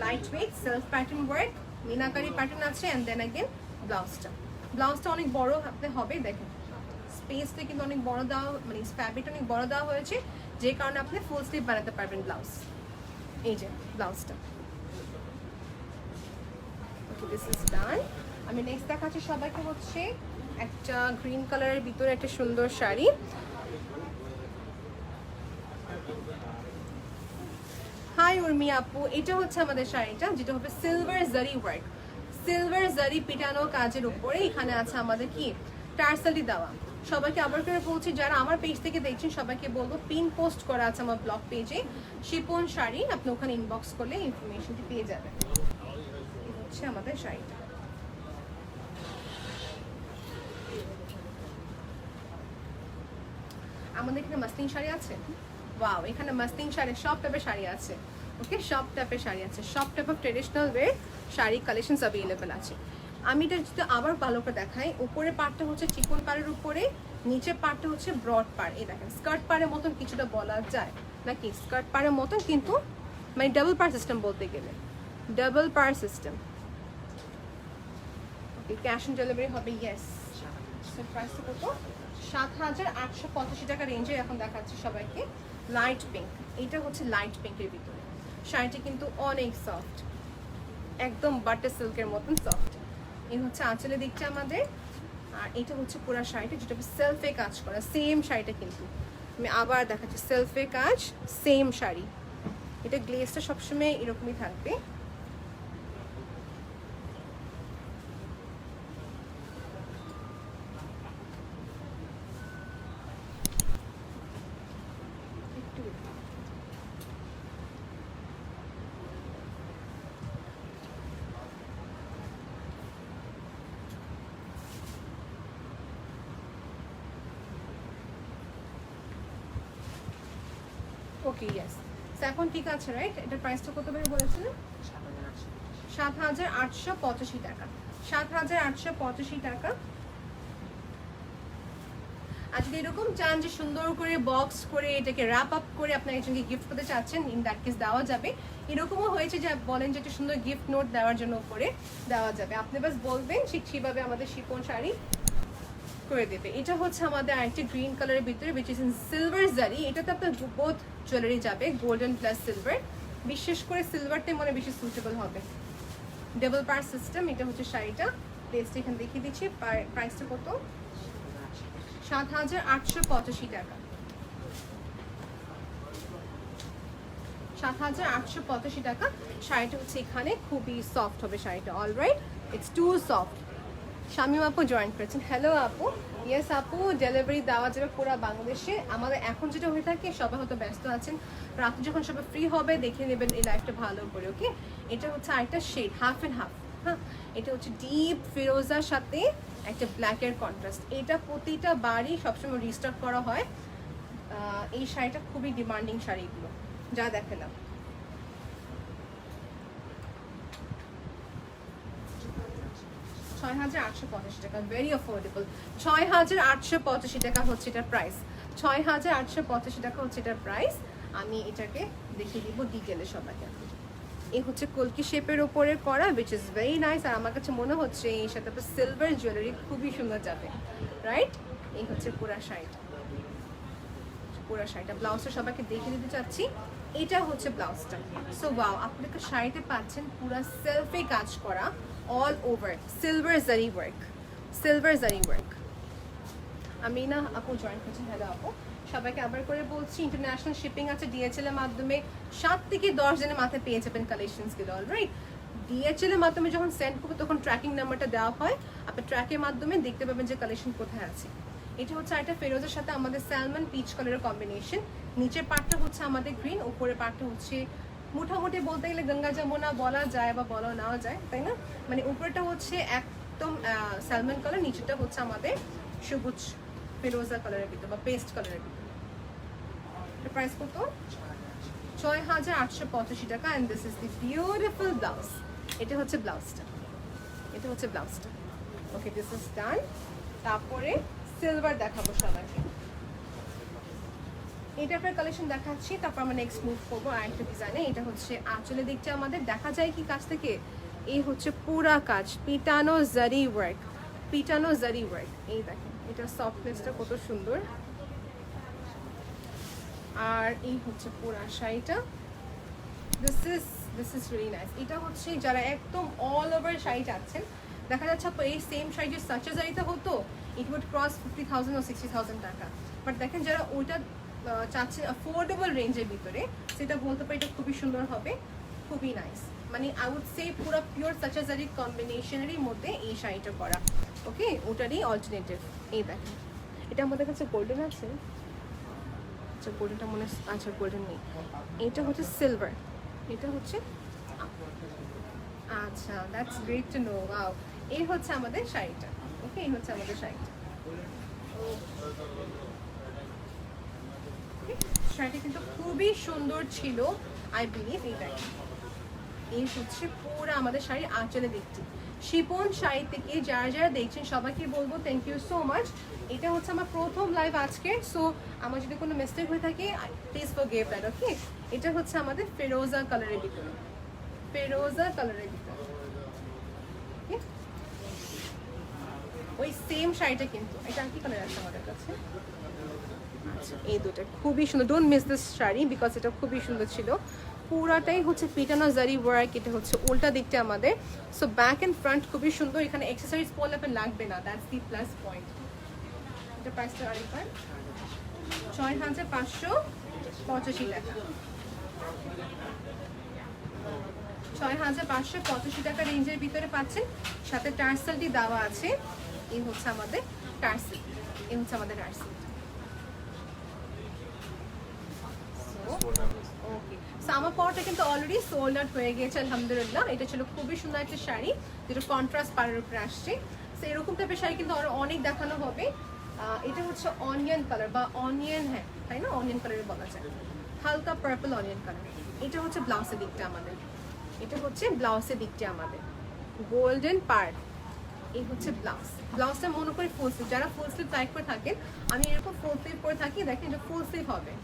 light weight, self pattern work, meenakari pattern আছে। অ্যান্ড দেন अगेन ব্লাউজটা অনেক বড় হাতে হবে, দেখেন স্পেসটা কিন্তু অনেক বড় দেওয়া, মানে ফ্যাব্রিকটা অনেক বড় দেওয়া হয়েছে, যে কারণে আপনি ফুল স্লিভ বানাতে পারবেন ব্লাউজ। এই যে ব্লাউজটা। ওকে, দিস ইজ ডান। আমি নেক্সট দেখাচ্ছি সবাইকে হচ্ছে একটা গ্রিন কালারের ভিতরে একটা সুন্দর শাড়ি। হাই উর্মি আপু, এটা হচ্ছে আমাদের শাড়িটা, যেটা হবে সিলভার জারি ওয়ার্ক, সিলভার জারি পিটানো কাজের উপরে। এখানে আছে আমাদের কি টার্সালি দেওয়া। সবাইকে আবার করে বলছি, যারা আমার পেজ থেকে দেখছেন সবাইকে বলবো পিন পোস্ট করা আছে আমার ব্লগ পেজে শিপন শাড়ি, আপনি ওখানে ইনবক্স করলে ইনফরমেশনটি পেয়ে যাবেন। এই হচ্ছে আমাদের শাড়িটা। আমাদের এখানে মাসলিন শাড়ি আছে, ওয়াও, এখানে মাসলিন শাড়ি সব টাইপের শাড়ি আছে। ওকে, সব টাইপের শাড়ি আছে, সব type of traditional way sari collections available আছে। আমি এটা যদি আবার ভালো করে দেখাই, উপরের পার্টটা হচ্ছে চিকন পাড়ের উপরে, নিচের পার্টটা হচ্ছে ব্রড পাড়। এই দেখেন স্কার্ট পাড়ের মতন কিছুটা বলা যায় নাকি, স্কার্ট পাড়ের মতন, কিন্তু মানে ডাবল পাড় সিস্টেম বলতে গেলে, ডাবল পাড় system. Okay, cash on delivery হবে, ইয়েস। প্রাইসটা কত? 7,885 টাকা রেঞ্জে এখন দেখাচ্ছি সবাইকে। লাইট পিঙ্ক, এটা হচ্ছে লাইট পিঙ্কের ভিতরে। শাড়িটা কিন্তু অনেক সফট, একদম বাটার সিল্কের মতন সফট। এই হচ্ছে আঁচলের দিকটা আমাদের, আর এটা হচ্ছে পুরো শাড়িটা, যেটা সেলফে কাজ করা। সেম শাড়িটা কিন্তু আমি আবার দেখাচ্ছি, সেলফে কাজ, সেম শাড়ি। এটা গ্লেজটা সবসময় এরকমই থাকবে। ওকে, ইয়েস। এখন ঠিক আছে, রাইট? এটার প্রাইসটা কত করে বলেছিলেন? 7,885 টাকা। 7,885 টাকা। আজকে এরকম চান যে সুন্দর করে বক্স করে এটাকে র্যাপ আপ করে আপনার একজনকে গিফট করতে চাচ্ছেন, ইন দ্যাট কেস দেওয়া যাবে। এরকমও হয়েছে যে বলেন যে একটা সুন্দর গিফট নোট দেওয়ার জন্য করে দেওয়া যাবে, আপনি বাস বলবেন, ঠিক সেভাবে আমাদের শিফন শাড়ি করে দেবে। এটা হচ্ছে আমাদের আরেকটি গ্রিন কালারের ভিতরে, উইচ ইজ ইন সিলভার জারি। এটাতে আপনার বোথ জুয়েলারি যাবে, গোল্ডেন প্লাস সিলভার। বিশেষ করে সিলভারটাই মনে বেশি সুটেবল হবে। ডাবল পার সিস্টেম। এটা হচ্ছে শাড়িটা, টেস্ট এখানে দেখিয়ে দিচ্ছি। প্রাইসটা কত? 7,885 টাকা। 7,885 টাকা। শাড়িটা হচ্ছে এখানে খুবই সফট হবে শাড়িটা। Alright, it's too soft. Shamim আপু জয়েন করেছেন, হ্যালো আপু। ইয়েস আপু, ডেলিভারি দেওয়া যাবে পুরো বাংলাদেশে। আমাদের এখন যেটা হয়ে থাকে, সবাই হয়তো ব্যস্ত আছেন, রাতে যখন সবাই ফ্রি হবে দেখে নেবেন এই লাইফটা ভালো করে। ওকে, এটা হচ্ছে আরেকটা শেড, হাফ অ্যান্ড হাফ। হ্যাঁ, এটা হচ্ছে ডিপ ফিরোজার সাথে একটা ব্ল্যাকের কন্ট্রাস্ট। এটা প্রতিটা বাড়ি সবসময় রিস্টক করা হয়। এই শাড়িটা খুবই ডিমান্ডিং শাড়িগুলো যা দেখালাম। টাকা, ভেরি অ্যাফোর্ডেবল। 6,885 টাকা হচ্ছে এটার প্রাইস। 6,885 টাকা হচ্ছে এটার প্রাইস। আমি এটাকে দেখিয়ে দিব ডিটেলে সবাইকে। এই হচ্ছে কলকি শেপের ওপরে করা, উইচ ইজ ভেরি নাইস। আর আমার কাছে মনে হচ্ছে এই সাথে সিলভার জুয়েলারি খুবই সুন্দর যাবে, রাইট? এই হচ্ছে পুরা শাড়িটা, পুরা শাড়িটা। ব্লাউজটা সবাইকে দেখে দিতে চাচ্ছি। এটা হচ্ছে ব্লাউজটা। সো ওয়াও, আপনাকে শাড়িতে পাচ্ছেন পুরা সেলফে কাজ করা, অল ওভার সিলভার জারি ওয়ার্ক, সিলভার জারি ওয়ার্ক। আমি না আপু জয়েন করছি, হ্যালো আপু। সবাইকে আবার করে বলছি, ইন্টারন্যাশনাল শিপিং আছে ডিএচএল এর মাধ্যমে। 7 থেকে 10 দিনের মাথায় পেয়ে যাবেন কালেকশনসগুলো। অলরাইট, ডিএচএল এর মাধ্যমে যখন সেন্ড করবে তখন ট্র্যাকিং নাম্বারটা দেওয়া হয়, আপনি ট্র্যাকের মাধ্যমে দেখতে পাবেন যে কালেকশন কোথায় আছে। এটা হচ্ছে একটা ফেরোজের সাথে আমাদের স্যালমন পিচ কালারের কম্বিনেশন। নিচের পার্টটা হচ্ছে আমাদের গ্রিন, উপরের পার্টটা হচ্ছে মোটামুটি বলতে গেলে গঙ্গা যমুনা বলা যায় বা বলা নাও যায়, তাই না? মানে উপরেটা হচ্ছে একদম স্যালমন কালার, নিচেরটা হচ্ছে আমাদের সবুজ ফিরোজা কালারের ভিতরে বা পেস্ট কালারের ভিতরে। প্রাইস কত? 6,885 টাকা। And this is the beautiful blouse. এটা হচ্ছে ব্লাউজটা, এটা হচ্ছে ব্লাউজটা। Okay, this is done. তারপরে সিলভার দেখাবো সবাইকে। এটা আপনার কালেকশন দেখাচ্ছি, তারপর আমরা নেক্সট মুভ করবো আরেকটা ডিজাইনে। এটা হচ্ছে আঁচলের দিকটা আমাদের দেখা যায় কি কাছ থেকে, এই হচ্ছে পুরা কাজ, পিটানো জারি ওয়ার্ক, পিটানো জারি ওয়ার্ক। এই দেখেন এটা সফটনেসটা কত সুন্দর। আর এই হচ্ছে পুরা শাড়িটা, দিস ইজ রিয়েলি নাইস। এটা হচ্ছে যারা একদম অল ওভার শাড়ি চাচ্ছেন, দেখা যাচ্ছে এই সেম শাড়ি যে সাচা জারিতে হতো ইট উড ক্রস 50,000 ও 60,000 টাকা, বাট দেখেন যারা ওইটা চাচ্ছে অ্যাফোর্ডেবল রেঞ্জের ভিতরে, সেটা বলতে পারি এটা খুবই সুন্দর হবে, খুবই নাইস। মানে আই উড সে পুরো পিওর সাচা জারি কম্বিনেশনেরই মধ্যে এই শাড়িটা করা, ওকে, ওটারই অল্টারনেটিভ। এই দেখেন এটা আমাদের কাছে গোল্ডেন আছে, আচ্ছা গোল্ডেনটা মনে, আচ্ছা গোল্ডেন নেই, এটা হচ্ছে সিলভার, এটা হচ্ছে, আচ্ছা that's great to know, wow. এই হচ্ছে আমাদের শাড়িটা, ওকে, এই হচ্ছে আমাদের শাড়িটা। শাড়িটা কিন্তু খুবই সুন্দর ছিল, আই বিলিভ। এই দেখেন এই হচ্ছে পুরো আমাদের শাড়ির আঁচলে দেখছি। শিপন শাড়ি থেকে যারা যারা দেখছেন সবাইকে বলবো থ্যাংক ইউ সো মাচ। এটা হচ্ছে আমার প্রথম লাইভ আজকে, সো আমার যদি কোনো মিস্টেক হয়ে থাকে প্লিজ ফরগিভ দ্যাট, ওকে। এটা হচ্ছে আমাদের ফেরোজা কালারের ভিতরে, ফেরোজা কালারের ভিতরে, ওই সেম শাড়িটা কিন্তু এটা কি কালার আছে আমাদের কাছে, আচ্ছা এই দুটো খুবই সুন্দর, don't miss this sari because এটা খুবই সুন্দর ছিল। পুরাটাই হচ্ছে পিটানো জারি ওয়ার্ক, এটা হচ্ছে উল্টা দিকটা আমাদের, সো ব্যাক অ্যান্ড ফ্রন্ট খুবই সুন্দর। এখানে এক্সেসরিজ পরলে আপনার লাগবে না, দ্যাটস দি প্লাস পয়েন্ট। এটা প্রাইসটা আরেকবার 6,585 টাকা, 6,585 টাকা রেঞ্জের ভিতরে পাচ্ছেন, সাথে টার্সেলটি দেওয়া আছে। এই হচ্ছে আমাদের টার্সেল, এই হচ্ছে আমাদের টার্সেল, ওকে। সো আমার পরটা কিন্তু অলরেডি সোল্ড আউট হয়ে গিয়েছে আলহামদুলিল্লাহ। এটা ছিল খুবই সুন্দর একটা শাড়ি যেটা কন্ট্রাস্ট পাড়ের উপরে আসছে। সো এরকম টাইপের শাড়ি কিন্তু আরো অনেক দেখানো হবে। এটা হচ্ছে অনিয়ন কালার বা অনিয়ন, হ্যাঁ তাই না, অনিয়ন কালারে বলা যায়, হালকা পার্পল অনিয়ন কালার। এটা হচ্ছে ব্লাউজের দিকটা আমাদের, এটা হচ্ছে ব্লাউজের দিকটা আমাদের গোল্ডেন পার্ট। এই হচ্ছে ব্লাউজ, ব্লাউজটা মনে করে ফুল স্লিভ, যারা ফুল স্লিভ লাইক করে থাকেন, আমি এরকম ফুল স্লিভ করে থাকি, দেখেন এটা ফুল স্লিভ হবে।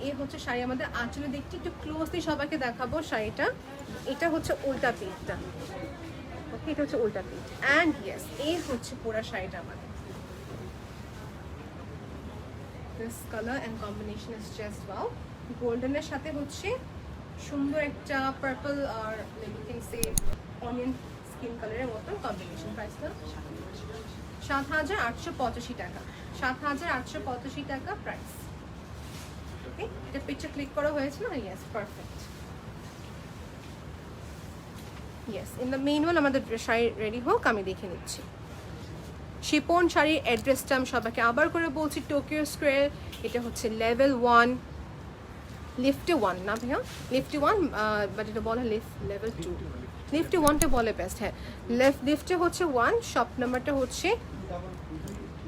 এই হচ্ছে শাড়ি আমাদের আঁচলের দিকটি একটু ক্লোজলি সবাইকে দেখাবো শাড়িটা। এটা হচ্ছে উল্টা পিঠটা, ওকে, এটা হচ্ছে উল্টা পিঠ। অ্যান্ড ইয়েস এই হচ্ছে পুরো শাড়িটা আমাদের, this colour and combination is just wow. গোল্ডেনের সাথে হচ্ছে সুন্দর একটা পার্পল আর you can say onion skin কালারের মতো কম্বিনেশন। প্রাইসটা 7,885 টাকা, 7,885 টাকা প্রাইস। ওকে, এটা পিকচার ক্লিক করা হয়েছে না? Yes, perfect. Yes, in the main wall আমাদের শাড়ি রেডি হোক, আমি দেখে নিচ্ছি। শিপন শাড়ির অ্যাড্রেসটা আমি সবাইকে আবার করে বলছি, টোকিও স্কোয়ার। এটা হচ্ছে লেভেল 1, লিফটে 1 না ভাইয়া, লিফটে 1, বাট এটা বলা লেভেল 2, লিফটে 1টা বলে বেস্ট। হ্যাঁ, লিফটে হচ্ছে 1, শপ নাম্বারটা হচ্ছে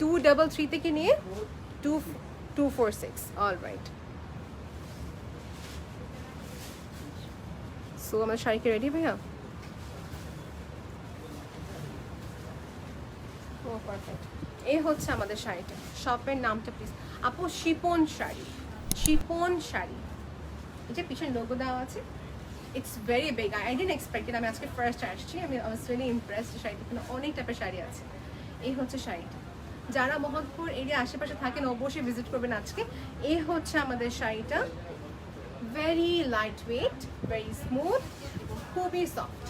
233 থেকে নিয়ে 246। অল রাইট, সো আমার শাড়িকে রেডি ভাইয়া? ও পারফেক্ট। এই হচ্ছে আমাদের শাড়িটা, শপের নামটা প্লিজ আপু, শিপন শাড়ি, শিপন শাড়ি। এটা পিছনে লোগো দেওয়া আছে, it's very big, I didn't expect ইট। আমি আজকে ফার্স্ট আসছি, আমি ওয়াজ রিয়েলি ইমপ্রেসড। শাড়িটা এখানে অনেক টাইপের শাড়ি আছে। এই হচ্ছে শাড়িটা, যারা মোহাম্মদপুর এরিয়া আশেপাশে থাকেন অবশ্যই ভিজিট করবেন আজকে। এই হচ্ছে আমাদের শাড়িটা, very light weight, very smooth, খুবই সফট।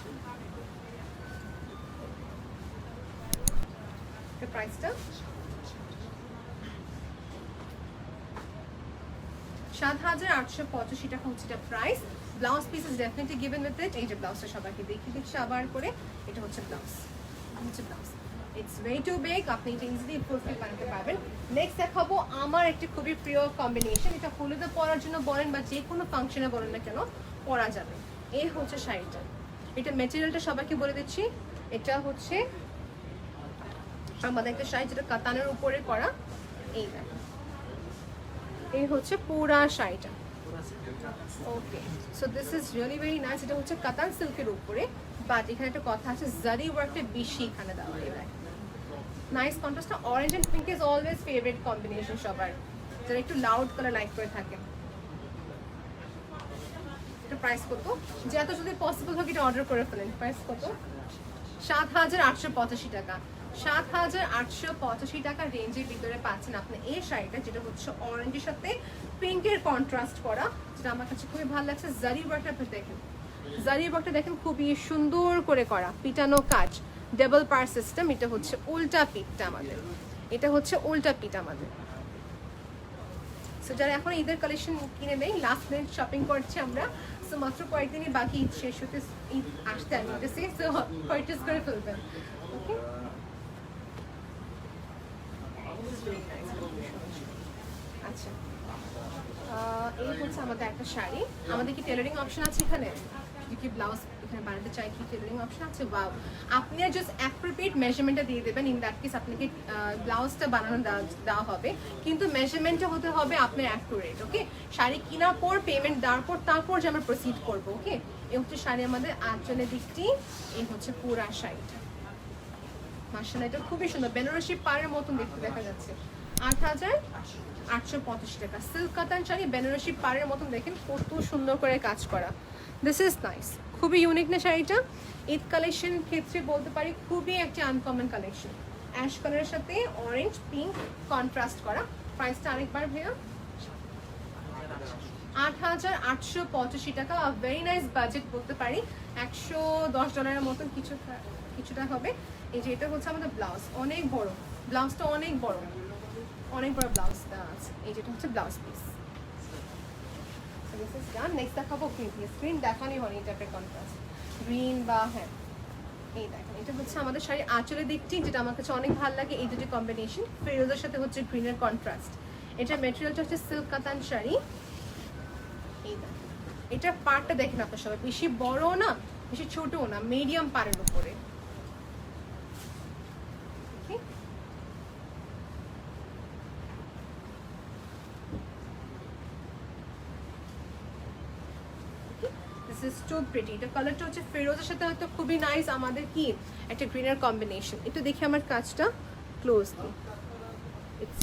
প্রাইসটা 7,885 টাকা হচ্ছে এটা price. Blouse piece is definitely given with it. এই যে ব্লাউজটা সবাইকে দেখিয়ে দিচ্ছি আবার করে, এটা হচ্ছে ব্লাউজ, হচ্ছে blouse. It's very too big, আপনি এটা ইজিলি ফুলফিল বানাতে পারবেন। নেক্সট দেখাবো আমার একটি খুবই প্রিয় কম্বিনেশন, এটা হলুদে পরার জন্য বলেন বা যে কোনো ফাংশনে বলেন না কেন পরা যাবে। এই হচ্ছে শাড়িটা, এটা মেটেরিয়ালটা সবাইকে বলে দিচ্ছি, এটা হচ্ছে আমাদের একটা শাড়ি যেটা কাতানের উপরে করা। এই দেখো, এই হচ্ছে পুরা শাড়িটা, okay. So this is really very nice. এটা হচ্ছে কাতান সিল্কের উপরে, বাট এখানে একটা কথা আছে, জারি ওয়ার্কটা বেশি এখানে দেওয়া। এই দেখ, নাইস কন্ট্রাস্টটা। Orange and pink is always favourite combination সবার, যারা একটু লাউড কালার লাইক করে থাকেন। এটা প্রাইস কত? যত যদি পসিবল হোক এটা অর্ডার করে ফেলেন। প্রাইস কত? 7,885 টাকা। 7,885 টাকা রেঞ্জের ভিতরে পাচ্ছেন আপনি এই শাড়িটা, যেটা হচ্ছে অরেঞ্জের সাথে পিঙ্কের কন্ট্রাস্ট করা, যেটা আমার কাছে খুবই ভালো লাগছে। জারি ওয়ার্কটা আপনি দেখেন, জারি ওয়ার্কটা দেখেন খুবই সুন্দর করে করা, পিটানো কাজ, ডাবল পার সিস্টেম। এটা হচ্ছে উল্টা পিঠটা আমাদের, এটা হচ্ছে উল্টা পিঠ আমাদের। সো যারা এখন ঈদের কালেকশন কিনে নেই, লাস্ট মিনিট শপিং করছে আমরা, সো মাত্র কয়েকদিনই বাকি ঈদ শেষ হতে, ঈদ আসতে আমি বলতেছি, সো পারচেস করে ফেলবেন। ওকে, আচ্ছা এই হচ্ছে আমাদের একটা শাড়ি। আমাদের কি টেলারিং অপশন আছে এখানে? কি ব্লাউজ এখানে বানাতে চাই, কি টেলারিং অপশন আছে? ওয়াও, আপনি জাস্ট অ্যাপ্রোপ্রিয়েট মেজারমেন্টটা দিয়ে দেবেন। ইন দ্যাট কেস আপনাকে ব্লাউজটা বানানো দেওয়া হবে, কিন্তু মেজারমেন্টটা হতে হবে আপনার অ্যাকুরেট। ওকে, শাড়ি কেনার পর পেমেন্ট দেওয়ার পর তারপর যে আমরা প্রসিড করবো। ওকে, এই হচ্ছে শাড়ি আমাদের আঁচলের দিকটি, এই হচ্ছে পুরা শাড়িটা। মাশাআল্লাহ, এটা খুবই সুন্দর, বেনারসি পাড়ের মতন দেখতে দেখা যাচ্ছে। 8,885 টাকা সিল্ক কাতান শাড়ি, বেনারসি পাড়ের মতন, দেখেন কত সুন্দর করে কাজ করা। দিস ইজ নাইস, খুবই ইউনিক না শাড়িটা। ঈদ কালেকশন ক্ষেত্রে বলতে পারি খুবই একটা আনকমন কালেকশন। অ্যাশ কালারের সাথে অরেঞ্জ পিঙ্ক কন্ট্রাস্ট করা। প্রাইসটা আরেকবার ভাইয়া, 8,885 টাকা। ভেরি নাইস বাজেট বলতে পারি, $110 মতন কিছুটা হবে। এই যে এটা হচ্ছে আমাদের ব্লাউজ, অনেক বড় ব্লাউজটা, অনেক বড় ব্লাউজটা আছে। এই যেটা হচ্ছে blouse piece. This is done. Next দেখাবো গ্রিন পিস। গ্রিন দেখানি হয়নি, এটা একটা কন্ট্রাস্ট গ্রিন বা হ্যাঁ, এই দেখেন এটা হচ্ছে আমাদের শাড়ি আঁচলের দিকটি, যেটা আমার কাছে অনেক ভালো লাগে। এই দুটি কম্বিনেশন, ফিরোজের সাথে হচ্ছে গ্রিনের কন্ট্রাস্ট। এটা ম্যাটেরিয়ালটা হচ্ছে সিল্ক কাতান শাড়ি। এই দেখেন এটা পাড়টা দেখেন আপনার সবাই, বেশি বড় না বেশি ছোটও না, মিডিয়াম পাড়ের উপরে। This is too pretty. এটা কালারটা হচ্ছে ফিরোজের সাথে হয়তো খুবই নাইস, আমাদের কি একটা গ্রিনের কম্বিনেশন। একটু দেখি আমার কাজটা ক্লোজলি, ইটস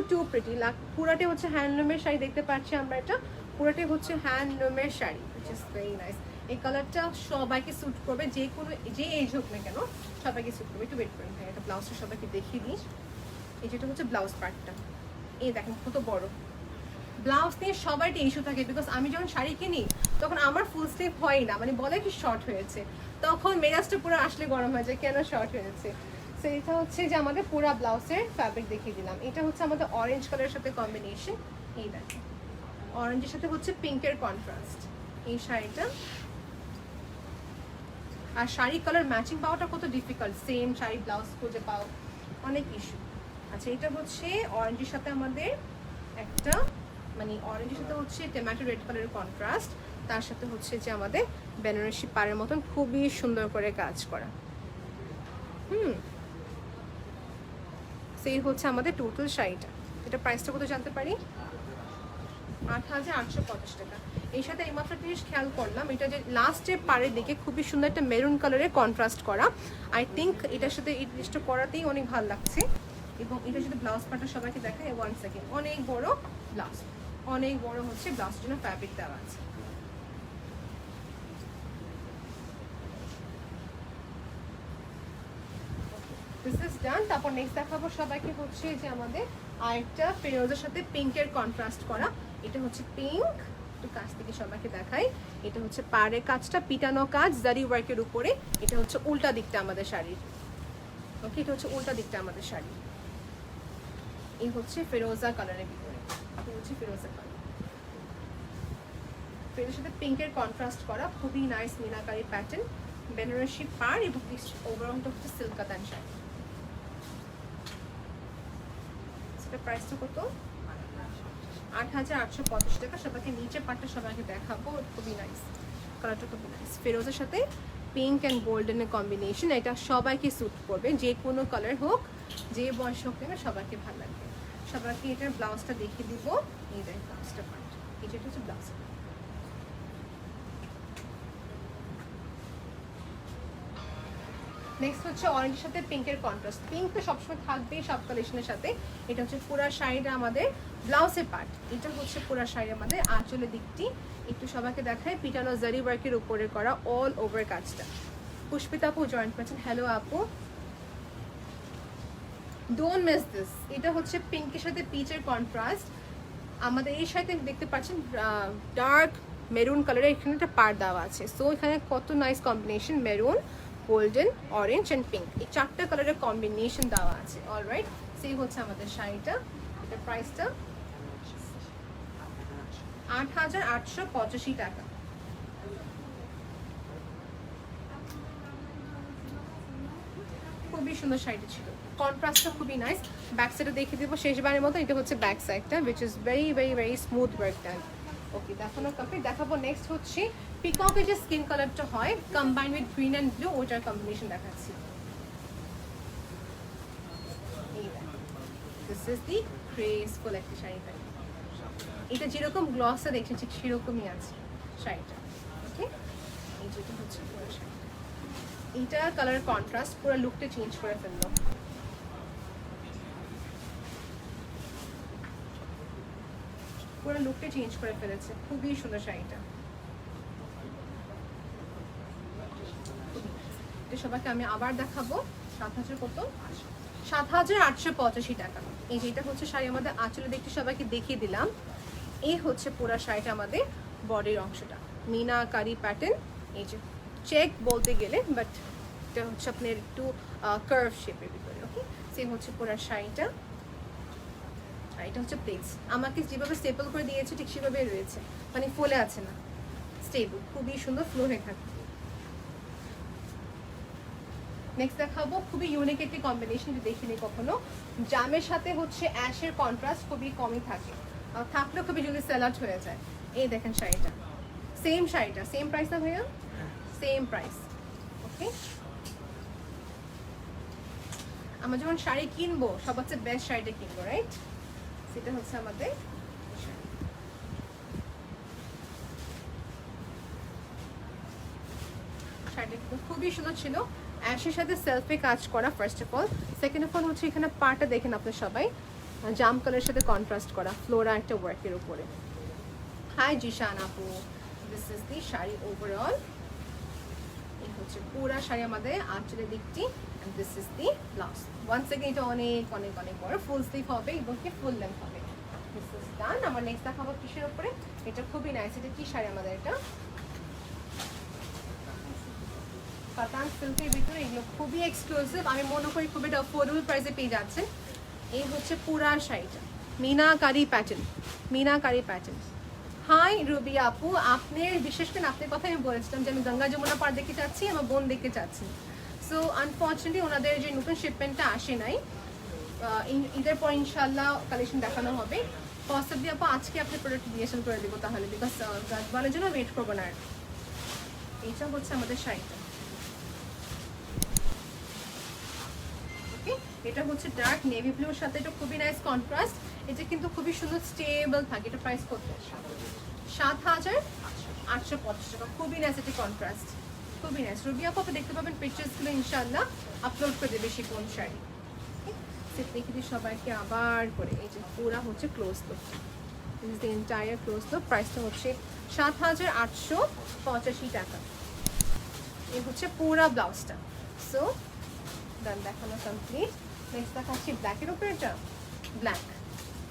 টু প্রিটি। পুরাটাই হচ্ছে হ্যান্ডলুমের শাড়ি, দেখতে পাচ্ছি আমরা, এটা পুরাটাই হচ্ছে হ্যান্ডলুমের sari, which is very nice. এই কালারটা সবাইকে স্যুট করবে, যে কোনো যে এজ হোক না কেন সবাইকে স্যুট করবে। একটু ওয়েট করেন ভাই, এটা ব্লাউজটা সবাইকে দেখিয়ে দিই। এই যেটা হচ্ছে ব্লাউজ পার্টটা, এই দেখেন কত বড়। ব্লাউজ নিয়ে সবাই ইস্যু থাকে, বিকজ আমি যখন শাড়ি কিনি তখন আমার ফুল স্লিভ হয় না, মানে বলে কি শর্ট হয়েছে, তখন মেজাজটা পুরো আসলে গরম হয়ে যায়, কেন শর্ট হয়েছে। সো এটা হচ্ছে যে আমাদের পুরো ব্লাউজের ফ্যাব্রিক দেখিয়ে দিলাম। এটা হচ্ছে আমাদের অরেঞ্জ কালারের সাথে কম্বিনেশন, এই দেখেন অরেঞ্জের সাথে হচ্ছে পিঙ্কের কন্ট্রাস্ট এই শাড়িটা। আর শাড়ি কালার ম্যাচিং পাওয়াটা কত ডিফিকাল্ট, সেম শাড়ি ব্লাউজ খুঁজে পাও অনেক ইস্যু। আচ্ছা এটা হচ্ছে অরেঞ্জের সাথে আমাদের একটা, মানে অরেঞ্জের সাথে হচ্ছে টমেটো রেড কালারের কন্ট্রাস্ট, তার সাথে হচ্ছে যে আমাদের বেনারসি পাড়ের মতন খুবই সুন্দর করে কাজ করা। সেই হচ্ছে আমাদের টোটাল শাড়িটা। এটা প্রাইসটা কত জানতে পারি? 8,850 টাকা। এই সাথে এইমাত্র জিনিস খেয়াল করলাম, এটা যে লাস্টের পাড়ের দিকে খুবই সুন্দর একটা মেরুন কালারের কন্ট্রাস্ট করা। আই থিঙ্ক এটার সাথে এই জিনিসটা করাতেই অনেক ভালো লাগছে। এবং এটা যদি ব্লাউজ পার্টটা সবাইকে দেখায়, 1 সেকেন্ড, অনেক বড় ব্লাউজ, অনেক বড় হচ্ছে ব্লাউজের জন্য ফ্যাব্রিক দেওয়া আছে। দিস ইজ ডান। তারপর নেক্সট দেখাবো সবাইকে হচ্ছে যে আমাদের আরেকটা ফিরোজের সাথে পিঙ্কের কন্ট্রাস্ট করা। এটা হচ্ছে পিঙ্ক, একটু কাছ থেকে সবাইকে দেখাই। এটা হচ্ছে পাড়ের কাজটা পিটানো কাজ জারি ওয়ার্কের উপরে। এটা হচ্ছে উল্টা দিকটা আমাদের শাড়ির। ওকে, এটা হচ্ছে উল্টা দিকটা আমাদের শাড়ি। এই হচ্ছে ফিরোজা কালারের ভিতরে, এটা হচ্ছে ফিরোজা কালার, ফিরোজের সাথে পিঙ্কের কন্ট্রাস্ট করা, খুবই নাইস মিনাকারি প্যাটার্ন, বেনারসি পাড় এবং ওভারঅলটা হচ্ছে সিল্ক কাতান শাড়ি। প্রাইসটা কত? 8,850 টাকা। সবাইকে নিচে পাটটা সবাইকে দেখাবো, খুবই নাইস কালারটা, খুবই নাইস। ফিরোজের সাথে পিঙ্ক অ্যান্ড গোল্ডেনের কম্বিনেশন, এটা সবাইকে স্যুট করবে, যে কোনো কালার হোক, যে বয়স হোক না, সবাইকে ভালো লাগবে। সবাইকে এটার ব্লাউজটা দেখিয়ে দিব, এই দেখ ব্লাউজটা পার্ট, এই যেটা হচ্ছে ব্লাউজ। নেক্সট হচ্ছে অরেঞ্জের সাথে পিঙ্কের কন্ট্রাস্ট। পিঙ্ক তো সবসময় থাকবেই সব কালেকশনের সাথে। এটা হচ্ছে পুরা শাড়িটা আমাদের ব্লাউজের পার্ট, এটা হচ্ছে পুরা শাড়ি আমাদের আঁচলের দিকটি। একটু সবাইকে দেখায়, পিটানো জারি ওয়ার্কের উপরে করা অল ওভার কাজটা। পুষ্পিতা আপু জয়েন করেছেন, হ্যালো আপু, ডোন্ট মিস দিস। এটা হচ্ছে পিঙ্কের সাথে পিচের কন্ট্রাস্ট। আমাদের এই সাথে দেখতে পাচ্ছেন ডার্ক মেরুন কালারের এখানে একটা পার দেওয়া আছে। সো এখানে কত nice combination, maroon, golden, orange and pink, এই 4টা কালারের কম্বিনেশন দেওয়া আছে। অলরাইট, সেই হচ্ছে আমাদের শাড়িটা। এটার প্রাইসটা 8,885 টাকা। খুবই সুন্দর শাড়িটা ছিল, কন্ট্রাস্টটা খুবই নাইস। ব্যাক সাইডে দেখে দেবো শেষবারের মতো, এটা হচ্ছে ব্যাক সাইডটা, which is very very very smooth work done. Okay, দেখানো কমপ্লিট। দেখাবো নেক্সট হচ্ছে পিককের যে স্কিন কালারটা হয় combine with green and blue, ওইটার কম্বিনেশন দেখাচ্ছি। দিস ইজ দি গ্রেসফুল একটা শাড়ি। এটা যেরকম গ্লসটা দেখছেন ঠিক সেরকমই আছে শাড়িটা। ওকে, এই যেটা হচ্ছে পুরো শাড়ি, এইটা কালার কন্ট্রাস্ট পুরো লুকটা চেঞ্জ করে ফেললো। পুরো লুকটা চেঞ্জ করে ফেলেছে, খুবই সুন্দর শাড়িটা। সবাইকে আমি আবার দেখাবো। 7,000 কত? 7,885 টাকা। এই যেটা হচ্ছে শাড়ি আমাদের আঁচলে দেখতে সবাইকে দেখিয়ে দিলাম। এই হচ্ছে পুরো শাড়িটা আমাদের বডির অংশটা, মিনাকারি প্যাটার্ন। এই যে চেক বলতে গেলে, বাট এটা হচ্ছে আপনার একটু কার্ভ শেপের ভিতরে। ওকে, সেম হচ্ছে পুরো শাড়িটা। আর এটা হচ্ছে প্লেটস, আমাকে যেভাবে স্টেপল করে দিয়েছে ঠিক সেভাবে রয়েছে, মানে ফলে আছে না, স্টেবল, খুবই সুন্দর ফ্লো হয়ে থাকে। নেক্সট দেখাবো খুবই ইউনিক একটি কম্বিনেশন, যে দেখিনি কখনো। জামের সাথে হচ্ছে অ্যাশের কন্ট্রাস্ট খুবই কমই থাকে, থাকলেও খুবই জলদি সেল আউট হয়ে যায়। এই দেখেন শাড়িটা, সেম শাড়িটা, সেম প্রাইস না ভাইয়া? Same price. ওকে, আমরা যখন শাড়ি কিনবো সবার চেয়ে বেস্ট শাড়িটা কিনবো, রাইট? সেটা হচ্ছে আমাদের শাড়িটা কিন্তু খুবই সুন্দর ছিল, অ্যাশের সাথে সেলফে কাজ করা first of all. Second of all হচ্ছে এখানে পাটা দেখেন আপনার সবাই, জাম কালারের সাথে কন্ট্রাস্ট করা ফ্লোরা একটা ওয়ার্কের উপরে। হাই জিশান আপু, this is the sari overall. এই হচ্ছে পুরা শাড়ি আমাদের আঁচলের দিকটি, and this is the blouse. Once again এটা অনেক অনেক অনেক বড়, ফুল স্লিভ হবে এবং কি ফুল লেন্থ হবে। দিস ইজ ডান। আমার নেক্সট দেখাবো কিসের উপরে, এটা খুবই নাইস। এটা কি শাড়ি আমাদের? এটা কাতান সিল্কের ভিতরে, এগুলো খুবই এক্সক্লুসিভ, আমি মনে করি খুবই অ্যাফোর্ডেবল প্রাইসে পেয়ে যাচ্ছেন। এই হচ্ছে পুরা শাড়িটা, meenakari pattern, meenakari pattern. Hi Ruby আপু, আপনি বিশেষ করে আপনার কথা আমি বলেছিলাম যে আমি গঙ্গা যমুনা পার দেখতে চাচ্ছি, আমার বোন দেখতে চাচ্ছি। সো আনফর্চুনেটলি ওনাদের যে নতুন শিপমেন্টটা আসে নাই, ঈদের পর ইনশাল্লাহ কালেকশন দেখানো হবে। পসিবলি আপু আজকে আপনি প্রোডাক্ট ডিএসএল করে দেবো তাহলে, বিকজ গাছবালের জন্য ওয়েট করবো না আর। এইটা হচ্ছে আমাদের শাড়িটা। এটা হচ্ছে ডার্ক নেভি ব্লুর সাথে এটা খুবই নাইস কন্ট্রাস্ট। এটা কিন্তু খুবই সুন্দর স্টেবল থাকে। এটা প্রাইস কত? 7,850 টাকা। খুবই নাইস একটা কন্ট্রাস্ট, খুবই নাইস। রুবি আপু দেখতে পাবেন পিকচার্সগুলো ইনশাআল্লাহ আপলোড করে দেবে শিপন শাড়ি। দেখে দিই সবাইকে আবার করে। এই যে পুরা হচ্ছে close look, this the entire close look. প্রাইসটা হচ্ছে 7,885 টাকা। এই হচ্ছে পুরা ব্লাউজটা। সো ডান, দেখানো কমপ্লিট। নেক্সট দেখাচ্ছি ব্ল্যাকের উপরে। এটা ব্ল্যাক,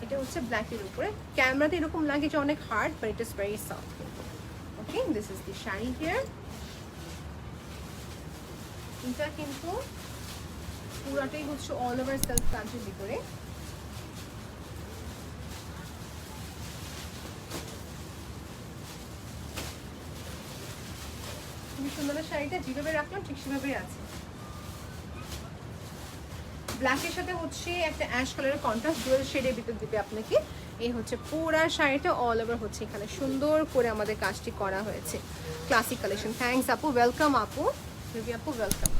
এটা হচ্ছে ব্ল্যাকের উপরে। ক্যামেরাতে এরকম লাগে যে অনেক hard, but it is very soft. Okay, this is the sari here. এটা কিন্তু পুরাটাই হচ্ছে অল ওভার সেলফ কাজের ভিতরে। খুবই সুন্দর শাড়িটা, যেভাবে রাখলাম ঠিক সেভাবেই আছে। ব্ল্যাকের সাথে হচ্ছে একটা অ্যাশ কালারের কন্ট্রাস্ট ডুয়াল শেডের ভিতর দিবে আপনাকে। এই হচ্ছে পুরা শাড়িটা অল ওভার হচ্ছে এখানে সুন্দর করে আমাদের কাজটি করা হয়েছে। Classic collection. থ্যাঙ্কস আপু, ওয়েলকাম আপু, রবি আপু ওয়েলকাম।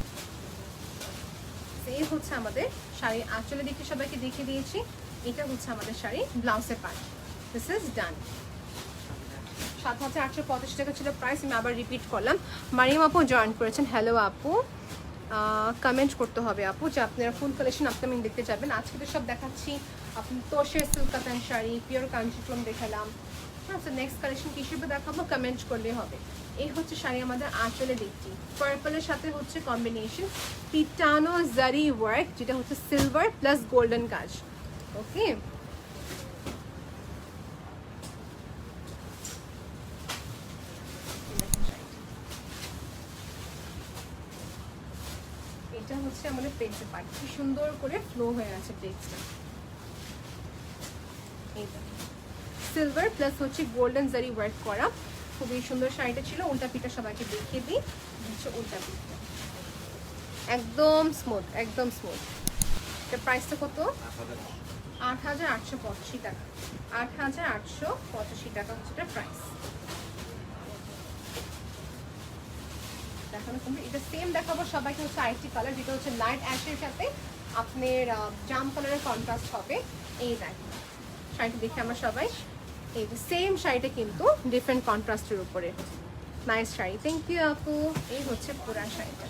এই হচ্ছে আমাদের শাড়ি আঁচলের দিকে সবাইকে দেখিয়ে দিয়েছি। এটা হচ্ছে আমাদের শাড়ি ব্লাউজের পার্ট। দিস ইজ ডান। 7,850 টাকা ছিল প্রাইস, আমি আবার রিপিট করলাম। মারিয়াম আপু জয়েন করেছেন, হ্যালো আপু। কমেন্ট করতে হবে আপু যে আপনারা ফুল কালেকশন আপকামিং দেখতে যাবেন। আজকে তো সব দেখাচ্ছি আপনি তোষের সিল্ক কাতান শাড়ি, পিওর কাঞ্চিপুরম দেখালাম, সো নেক্সট কালেকশন কি হিসেবে দেখাবো কমেন্ট করলে হবে। এই হচ্ছে শাড়ি আমাদের আঁচলে দেখছি, পার্পলের সাথে হচ্ছে কম্বিনেশন পিটানো জারি ওয়ার্ক, যেটা হচ্ছে সিলভার প্লাস গোল্ডেন কাজ। ওকে, এটা হচ্ছে আমাদের পেজের পার্ট, কি সুন্দর করে ফ্লো হয়ে আছে পেজটা। এইটা সিলভার প্লাস হচ্ছে গোল্ডেন জারি ওয়ার্ক করা, খুবই সুন্দর শাড়িটা ছিল। উল্টা পিঠটা সবাইকে দেখিয়ে দিই, হচ্ছে উল্টা পিঠটা একদম স্মুথ, একদম স্মুথ। এটার প্রাইসটা কত? 8,885 টাকা। 8,885 টাকা হচ্ছে এটার প্রাইস। দেখানো কমপ্লিট। এটা সেম দেখাবো সবাইকে হচ্ছে আইটি কালার, যেটা হচ্ছে লাইট অ্যাশের সাথে আপনার জাম কালারের কন্ট্রাস্ট হবে। এই দেখেন শাড়িটা দেখে আমরা সবাই, এই যে সেম শাড়িটা কিন্তু ডিফারেন্ট কন্ট্রাস্টের উপরে, নাইস শাড়ি। থ্যাংক ইউ আপু। এই হচ্ছে পুরা শাড়িটা,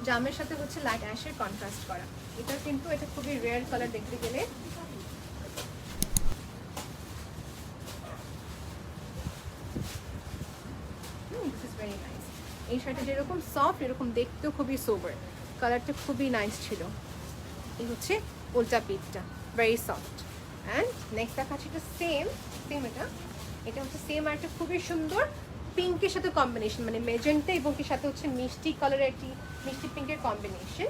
জামের সাথে হচ্ছে লাইট অ্যাশের কন্ট্রাস্ট করা। এটা কিন্তু এটা খুবই রেয়ার কালার দেখতে গেলে। Very nice. এই শাড়িটা যেরকম সফট এরকম দেখতেও খুবই সোবার, কালারটা খুবই নাইস ছিল। এই হচ্ছে উল্টা পিঠটা, ভেরি সফট। অ্যান্ড নেক্সট দেখাচ্ছি এটা সেম এটা হচ্ছে সেম আর একটা খুবই সুন্দর পিঙ্কের সাথে কম্বিনেশন, মানে মেজেন্টা এবং কি সাথে হচ্ছে মিষ্টি কালারের একটি মিষ্টি পিঙ্কের কম্বিনেশন।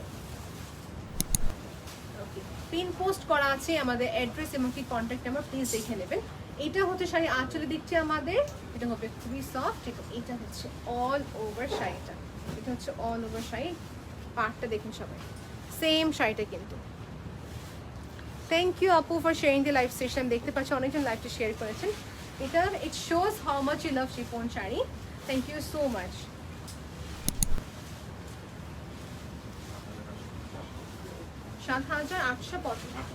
ওকে, পিন পোস্ট করা আছে আমাদের অ্যাড্রেস এবং কি কন্ট্যাক্ট নাম্বার, প্লিজ দেখে নেবেন। এটা হচ্ছে শাড়ি আঁচলে দিচ্ছে আমাদের, এটা হবে খুবই সফট। এটা হচ্ছে অল ওভার শাড়িটা, এটা হচ্ছে অল ওভার শাড়ি। পার্টটা দেখুন সবাই, সেম শাড়িটা কিন্তু। থ্যাংক ইউ আপু for sharing the live session. দেখতে পাচ্ছি অনেকজন লাইভটা শেয়ার করেছেন। এটা it shows how much you love chiffon sari. Thank you so much. 7,885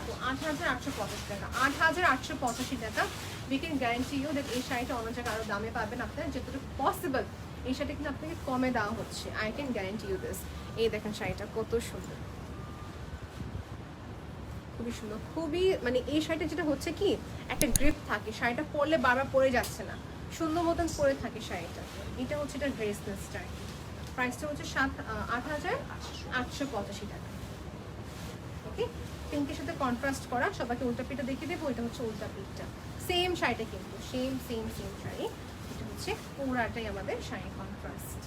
তো 8,885 টাকা। 8,885 টাকা। We can guarantee you that এই শাড়িটা অন্য জায়গায় আরও দামে পাবেন আপনারা, যতটুকু পসিবল এই শাড়িটা কিন্তু আপনাকে কমে দেওয়া হচ্ছে। I can guarantee you this. এই দেখেন শাড়িটা কত সুন্দর, খুবই সুন্দর, খুবই মানে এই শাড়িটা যেটা হচ্ছে কি একটা গ্রিপ থাকে, শাড়িটা পরলে বারবার পরে যাচ্ছে না, সুন্দর মতন পরে থাকে শাড়িটা। এটা হচ্ছে এটা ড্রেসনেসটা, প্রাইসটা হচ্ছে 8,885 টাকা। ওকে, পিঙ্কের সাথে কন্ট্রাস্ট করা। সবাইকে উল্টা পিঠটা দেখিয়ে দেবো। এটা হচ্ছে উল্টা পিঠটা, সেম শাড়িটা কিন্তু সেম শাড়ি। এটা হচ্ছে পুরাটাই আমাদের sari contrast,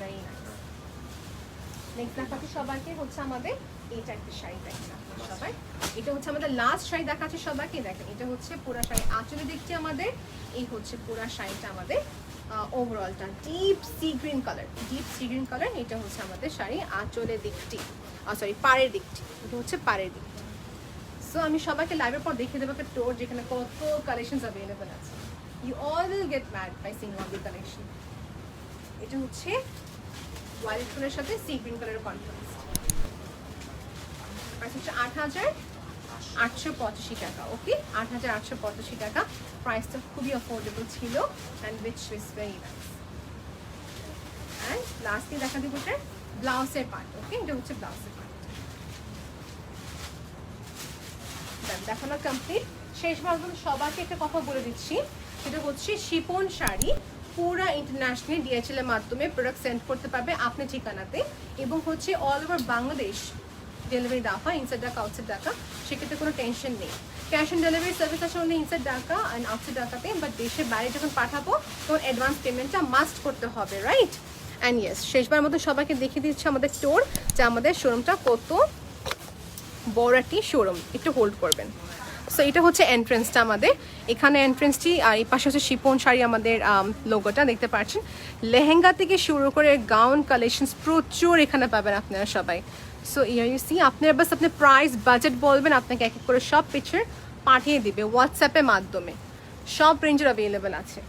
very nice. Next দেখাচ্ছি সবাইকে হচ্ছে আমাদের এইটা একটা শাড়ি দেখেন সবাই। এটা হচ্ছে আমাদের লাস্ট শাড়ি দেখাচ্ছি সবাইকে। দেখেন এটা হচ্ছে পুরা শাড়ি আঁচলে দেখছি আমাদের। এই হচ্ছে পুরা শাড়িটা আমাদের ওভারঅলটা ডিপ সি গ্রিন কালার, এটা হচ্ছে আমাদের শাড়ি আঁচলের দিকটি, সরি পাড়ের দিকটি। এটা হচ্ছে পাড়ের দিকটি। সো আমি সবাইকে লাইভের পর দেখিয়ে দেবো একটা টোর যেখানে কত কালেকশনস অ্যাভেলেবল আছে। You all will get mad by seeing all the collection. এটা হচ্ছে হোয়াইট টোনের সাথে সি গ্রিন কালারের কন্ট্রাস্ট। প্রাইস হচ্ছে 8,885 টাকা। ওকে, 8,885 টাকা। প্রাইসটা খুবই অ্যাফোর্ডেবল ছিল and which is very nice. And lastly দেখা দিব এটার ব্লাউজের পার্ট। ওকে, এটা হচ্ছে ব্লাউজের পার্ট। দেখানো কমপ্লিট। শেষবার সবাইকে একটা কথা বলে দিচ্ছি, সেটা হচ্ছে শিফন শাড়ি পুরা ইন্টারন্যাশনালি DHL এর মাধ্যমে প্রোডাক্ট সেন্ড করতে পারবে আপনি ঠিকানাতে, এবং হচ্ছে অল ওভার বাংলাদেশ ডেলিভারি দেওয়া হয়, ইনসাইড ঢাকা আউটসাইড ঢাকা। সেক্ষেত্রে কোনো টেনশন নেই। ক্যাশ অন ডেলিভারি সার্ভিস আছে only inside Dhaka and outside ঢাকাতে, বাট দেশের বাইরে যখন পাঠাবো তখন অ্যাডভান্স পেমেন্টটা মাস্ট করতে হবে, রাইট? অ্যান্ড ইয়েস, শেষবার মতো সবাইকে দেখিয়ে দিচ্ছে আমাদের স্টোর, যে আমাদের শোরুমটা কত বড় একটি শোরুম। একটু হোল্ড করবেন। সো এটা হচ্ছে এন্ট্রেন্সটা আমাদের, এখানে এন্ট্রেন্সটি, আর এই পাশে হচ্ছে শিফন শাড়ি আমাদের লোগোটা দেখতে পাচ্ছেন। লেহেঙ্গা থেকে শুরু করে গাউন কালেকশনস প্রচুর এখানে পাবেন আপনারা সবাই। সো ইয়ার ইউ সি, আপনারা বাস আপনি প্রাইস বাজেট বলবেন, আপনাকে এক এক করে সব পিকচার পাঠিয়ে দিবে হোয়াটসঅ্যাপের মাধ্যমে। সব রেঞ্জের অ্যাভেলেবেল আছে।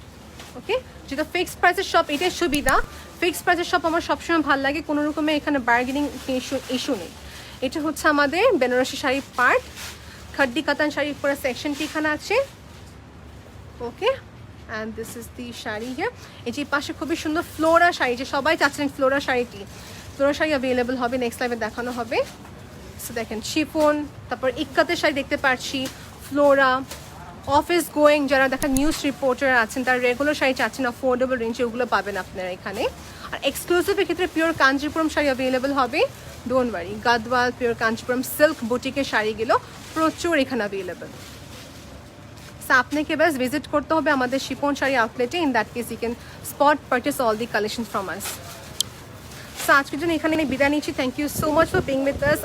ওকে, যেটা ফিক্সড প্রাইসের শপ, এটাই সুবিধা। ফিক্সড প্রাইসের শপ আমার সবসময় ভালো লাগে, কোনো রকমের এখানে বার্গেনিং ইস্যু নেই। এটা হচ্ছে আমাদের বেনারসি শাড়ির পার্ট, খাড্ডি কাতান শাড়ির পুরো সেকশনটি এখানে আছে। Okay, and this is the sari here. এই যে পাশে খুবই সুন্দর ফ্লোরা শাড়ি, যে সবাই চাচ্ছেন ফ্লোরা শাড়িটি, ফ্লোরা শাড়ি অ্যাভেলেবল হবে, নেক্সট লাইভে দেখানো হবে। সো দেখেন শিফন, তারপর ইক্কাতের শাড়ি দেখতে পাচ্ছি, ফ্লোরা, অফিস গোয়িং যারা দেখা নিউজ রিপোর্টার আছেন, তারা রেগুলার শাড়ি চাচ্ছেন অ্যাফোর্ডেবল রেঞ্জে, ওগুলো পাবেন আপনারা এখানে। আর এক্সক্লুসিভের ক্ষেত্রে পিওর কাঞ্জিপুরম শাড়ি অ্যাভেলেবেল হবে, don't worry. Gadwal pure Kanchipuram silk বুটিকের শাড়িগুলো প্রচুর এখানে অ্যাভেলেবেল। সো আপনাকে বাস ভিজিট করতে হবে আমাদের শিপন শাড়ি আউটলেটে। In that case you can spot purchase all the collection from us. So আজকের জন্য এখানে বিদায় নিচ্ছি। Thank you so much for being with us.